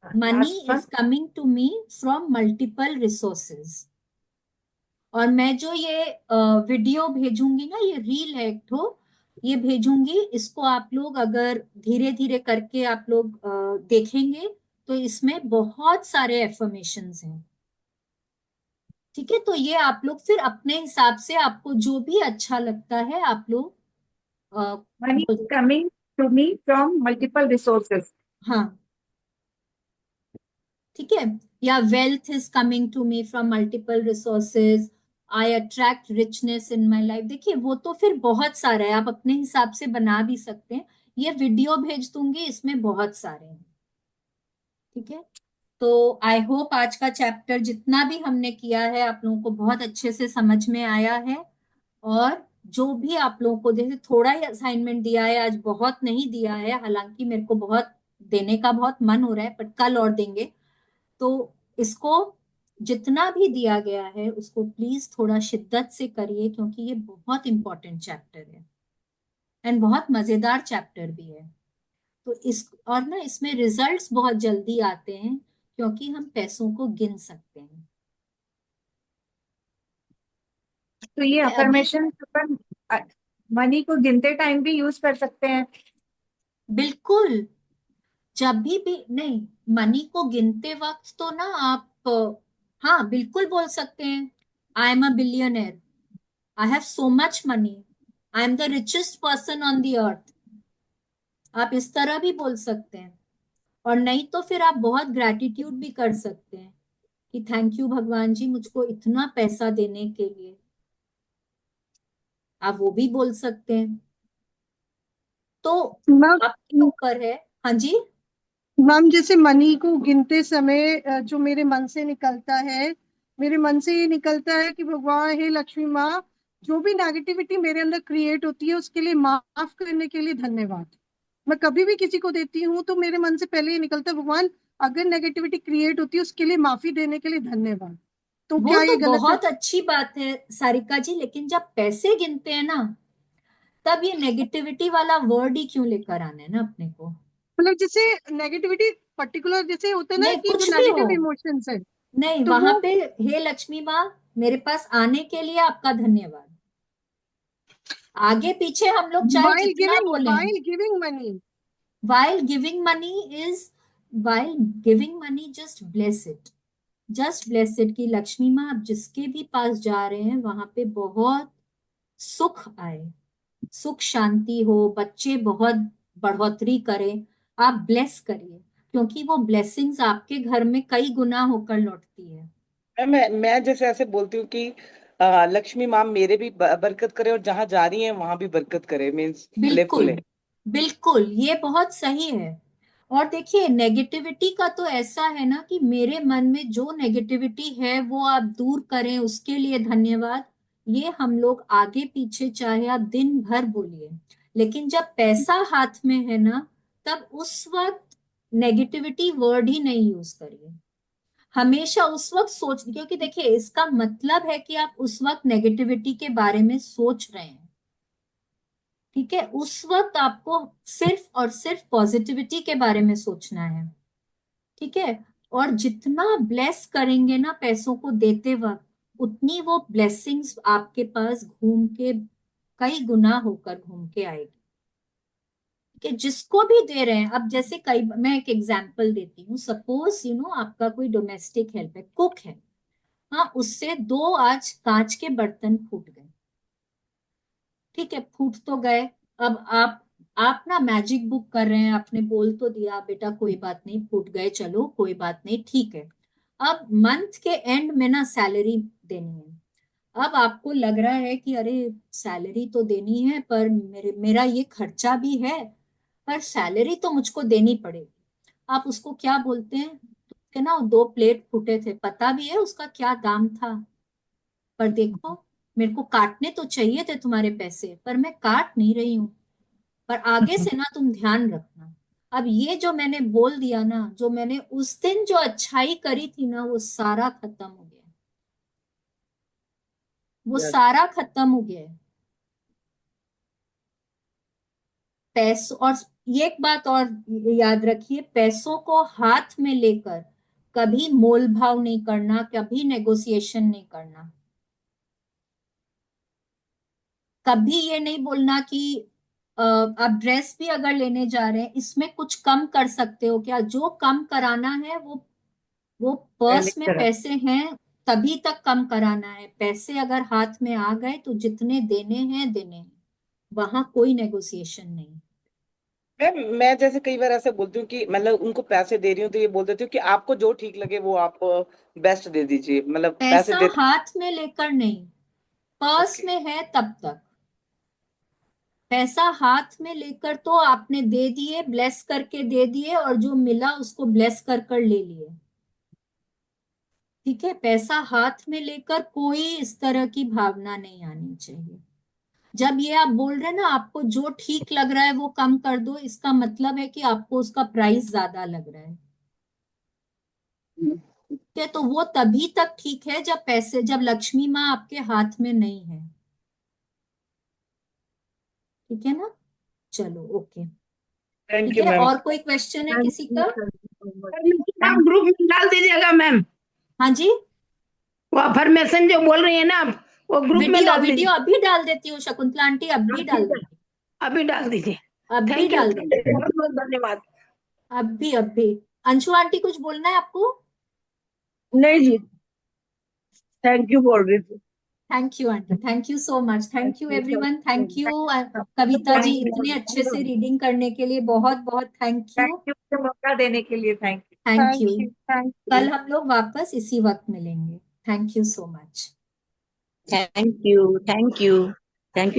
Money last is one. Coming to me from multiple resources. और मैं जो ये वीडियो भेजूंगी ना, ये रील है एक ठो, ये भेजूंगी, इसको आप लोग अगर धीरे धीरे करके आप लोग देखेंगे, तो इसमें बहुत सारे एफर्मेशंस हैं। ठीक है, तो ये आप लोग फिर अपने हिसाब से आपको जो भी अच्छा लगता है आप लोग मनी बोल। Coming to me from multiple resources. हाँ, ठीक है, या wealth is coming to me from multiple resources, I attract richness in my life. देखिए, वो तो फिर बहुत सारा है, आप अपने हिसाब से बना भी सकते हैं। ये वीडियो भेज दूंगी, इसमें बहुत सारे हैं। ठीक है, तो आई होप आज का चैप्टर जितना भी हमने किया है आप लोगों को बहुत अच्छे से समझ में आया है। और जो भी आप लोगों को जैसे थोड़ा ही असाइनमेंट दिया है आज, बहुत नहीं दिया है, हालांकि मेरे को बहुत देने का बहुत मन हो रहा है, बट कल और देंगे। तो इसको जितना भी दिया गया है उसको प्लीज थोड़ा शिद्दत से करिए, क्योंकि ये बहुत इंपॉर्टेंट चैप्टर है एंड बहुत मजेदार चैप्टर भी है। तो इस और ना, इसमें रिजल्ट्स बहुत जल्दी आते हैं, क्योंकि हम पैसों को गिन सकते हैं। तो ये अभी अफर्मेशन अपन मनी को गिनते टाइम भी यूज कर सकते हैं। बिल्कुल, जब भी नहीं, मनी को गिनते वक्त तो ना आप हाँ बिल्कुल बोल सकते हैं, I am a billionaire, I have so much money, I am the richest person on the earth. आप इस तरह भी बोल सकते हैं। और नहीं तो फिर आप बहुत ग्रैटिट्यूड भी कर सकते हैं कि थैंक यू भगवान जी मुझको इतना पैसा देने के लिए, आप वो भी बोल सकते हैं। तो मैम आपके ऊपर है। हाँ जी। मैम जैसे मनी को गिनते समय जो मेरे मन से निकलता है, मेरे मन से ये निकलता है कि भगवान, हे लक्ष्मी माँ, जो भी नेगेटिविटी मेरे अंदर क्रिएट होती है उसके लिए माफ करने के लिए धन्यवाद। मैं कभी भी किसी को देती हूँ तो मेरे मन से पहले ये निकलता है, भगवान, अगर नेगेटिविटी क्रिएट होती है उसके लिए माफी देने के लिए धन्यवाद। तो वो क्या तो ये गलत है? बहुत अच्छी बात है सारिका जी, लेकिन जब पैसे गिनते हैं ना, तब ये नेगेटिविटी वाला वर्ड ही क्यों लेकर आना है ना अपने को। मतलब जैसे नेगेटिविटी पर्टिकुलर जैसे होता है ना नहीं, कि जो कुछ भी हो, नेगेटिव इमोशंस है, नहीं, तो वहां वो पे हे लक्ष्मी माँ, मेरे पास आने के लिए आपका धन्यवाद। आगे पीछे हम लोग चाहे जितना बोलें, while giving money, while giving money is while giving money, just bless it, just bless it, की लक्ष्मी माँ आप जिसके भी पास जा रहे हैं वहां पे बहुत सुख आए, सुख शांति हो, बच्चे बहुत बढ़ोतरी करें, आप ब्लेस करिए, क्योंकि वो ब्लेसिंग्स आपके घर में कई गुना होकर लौटती है। मैं जैसे ऐसे बोलती हूँ कि लक्ष्मी माँ मेरे भी बरकत करे, और जहाँ जा रही है वहां भी बरकत करे, मीन्स फले बिल्कुल, फूले। बिल्कुल, ये बहुत सही है। और देखिए, नेगेटिविटी का तो ऐसा है ना कि मेरे मन में जो नेगेटिविटी है वो आप दूर करें, उसके लिए धन्यवाद। ये हम लोग आगे पीछे चाहे आप दिन भर बोलिए, लेकिन जब पैसा हाथ में है ना, तब उस वक्त नेगेटिविटी वर्ड ही नहीं यूज करिए। हमेशा उस वक्त सोच, क्योंकि देखिए इसका मतलब है कि आप उस वक्त नेगेटिविटी के बारे में सोच रहे हैं। ठीक है, उस वक्त आपको सिर्फ और सिर्फ पॉजिटिविटी के बारे में सोचना है। ठीक है, और जितना ब्लेस करेंगे ना पैसों को देते वक्त, उतनी वो ब्लेसिंग्स आपके पास घूम के कई गुना होकर घूम के आएगी। कि जिसको भी दे रहे हैं, अब जैसे कई, मैं एक एग्जांपल देती हूँ, सपोज आपका कोई डोमेस्टिक हेल्प है, कुक है, हाँ, उससे दो आज कांच के बर्तन फूट गए। ठीक है, फूट तो गए। अब आप ना मैजिक बुक कर रहे हैं, आपने बोल तो दिया बेटा कोई बात नहीं, फूट गए, चलो कोई बात नहीं, ठीक है। अब मंथ के एंड में ना सैलरी देनी है। अब आपको लग रहा है कि अरे सैलरी तो देनी है, पर मेरा ये खर्चा भी है, पर सैलरी तो मुझको देनी पड़ेगी। आप उसको क्या बोलते हैं कि ना दो प्लेट फूटे थे, पता भी है उसका क्या दाम था, पर देखो मेरे को काटने तो चाहिए थे तुम्हारे पैसे, पर मैं काट नहीं रही हूँ, पर आगे से ना तुम ध्यान रखना। अब ये जो मैंने बोल दिया ना, जो मैंने उस दिन जो अच्छाई करी थी ना, वो सारा खत्म हो गया, वो Yes. सारा खत्म हो गया है। पैसों, और ये एक बात और याद रखिए, पैसों को हाथ में लेकर कभी मोल भाव नहीं करना, कभी नेगोशिएशन नहीं करना। कभी ये नहीं बोलना कि आप ड्रेस भी अगर लेने जा रहे हैं, इसमें कुछ कम कर सकते हो क्या, जो कम कराना है वो पहले पर्स में तरह पैसे हैं तभी तक कम कराना है। पैसे अगर हाथ में आ गए तो जितने देने हैं देने हैं, वहां कोई नेगोशिएशन नहीं। मैं जैसे कई बार ऐसे बोलती हूँ कि मतलब उनको पैसे दे रही हूँ तो ये बोल देती हूँ कि आपको जो ठीक लगे वो आप बेस्ट दे दीजिए, मतलब पैसे पैसा देते। हाथ में लेकर नहीं, पर्स ओके। में है तब तक। पैसा हाथ में लेकर तो आपने दे दिए, ब्लेस करके दे दिए, और जो मिला उसको ब्लेस कर कर ले लिए। ठीक है, पैसा हाथ में लेकर कोई इस तरह की भावना नहीं आनी चाहिए। जब ये आप बोल रहे हैं ना आपको जो ठीक लग रहा है वो कम कर दो, इसका मतलब है कि आपको उसका प्राइस ज्यादा लग रहा है। ठीक है, तो वो तभी तक ठीक है जब पैसे, जब लक्ष्मी माँ आपके हाथ में नहीं है। ठीक है ना, चलो ओके। थैंक ठीक यू है, मैम। और कोई क्वेश्चन है किसी का? आप ग्रुप में डाल दीजिएगा मैम, हाँ जी, वो अफर्मेशन जो बोल रही है ना आप, वो ग्रुप में वीडियो डाल वीडियो दीजिए। अभी डाल देती हूँ शकुंतला आंटी, हाँ, अभी डाल ठीक है, देती अभी डाल दीजिए। हूँ, अभी थैंक यू, डाल देती हूँ, बहुत बहुत धन्यवाद। अभी अभी। अंशु आंटी कुछ बोलना है आपको? नहीं जी, थैंक यू बोल रही थी। Thank you aunty, thank you so much, thank you everyone, thank you Kavita ji, इतने अच्छे से रीडिंग करने के लिए बहुत बहुत थैंक थैंक यू। यू मुझे मौका देने के लिए, thank you. Thank you. Thank कल यू। हम लोग वापस इसी वक्त मिलेंगे। Thank you so much. Thank you, thank you, thank you.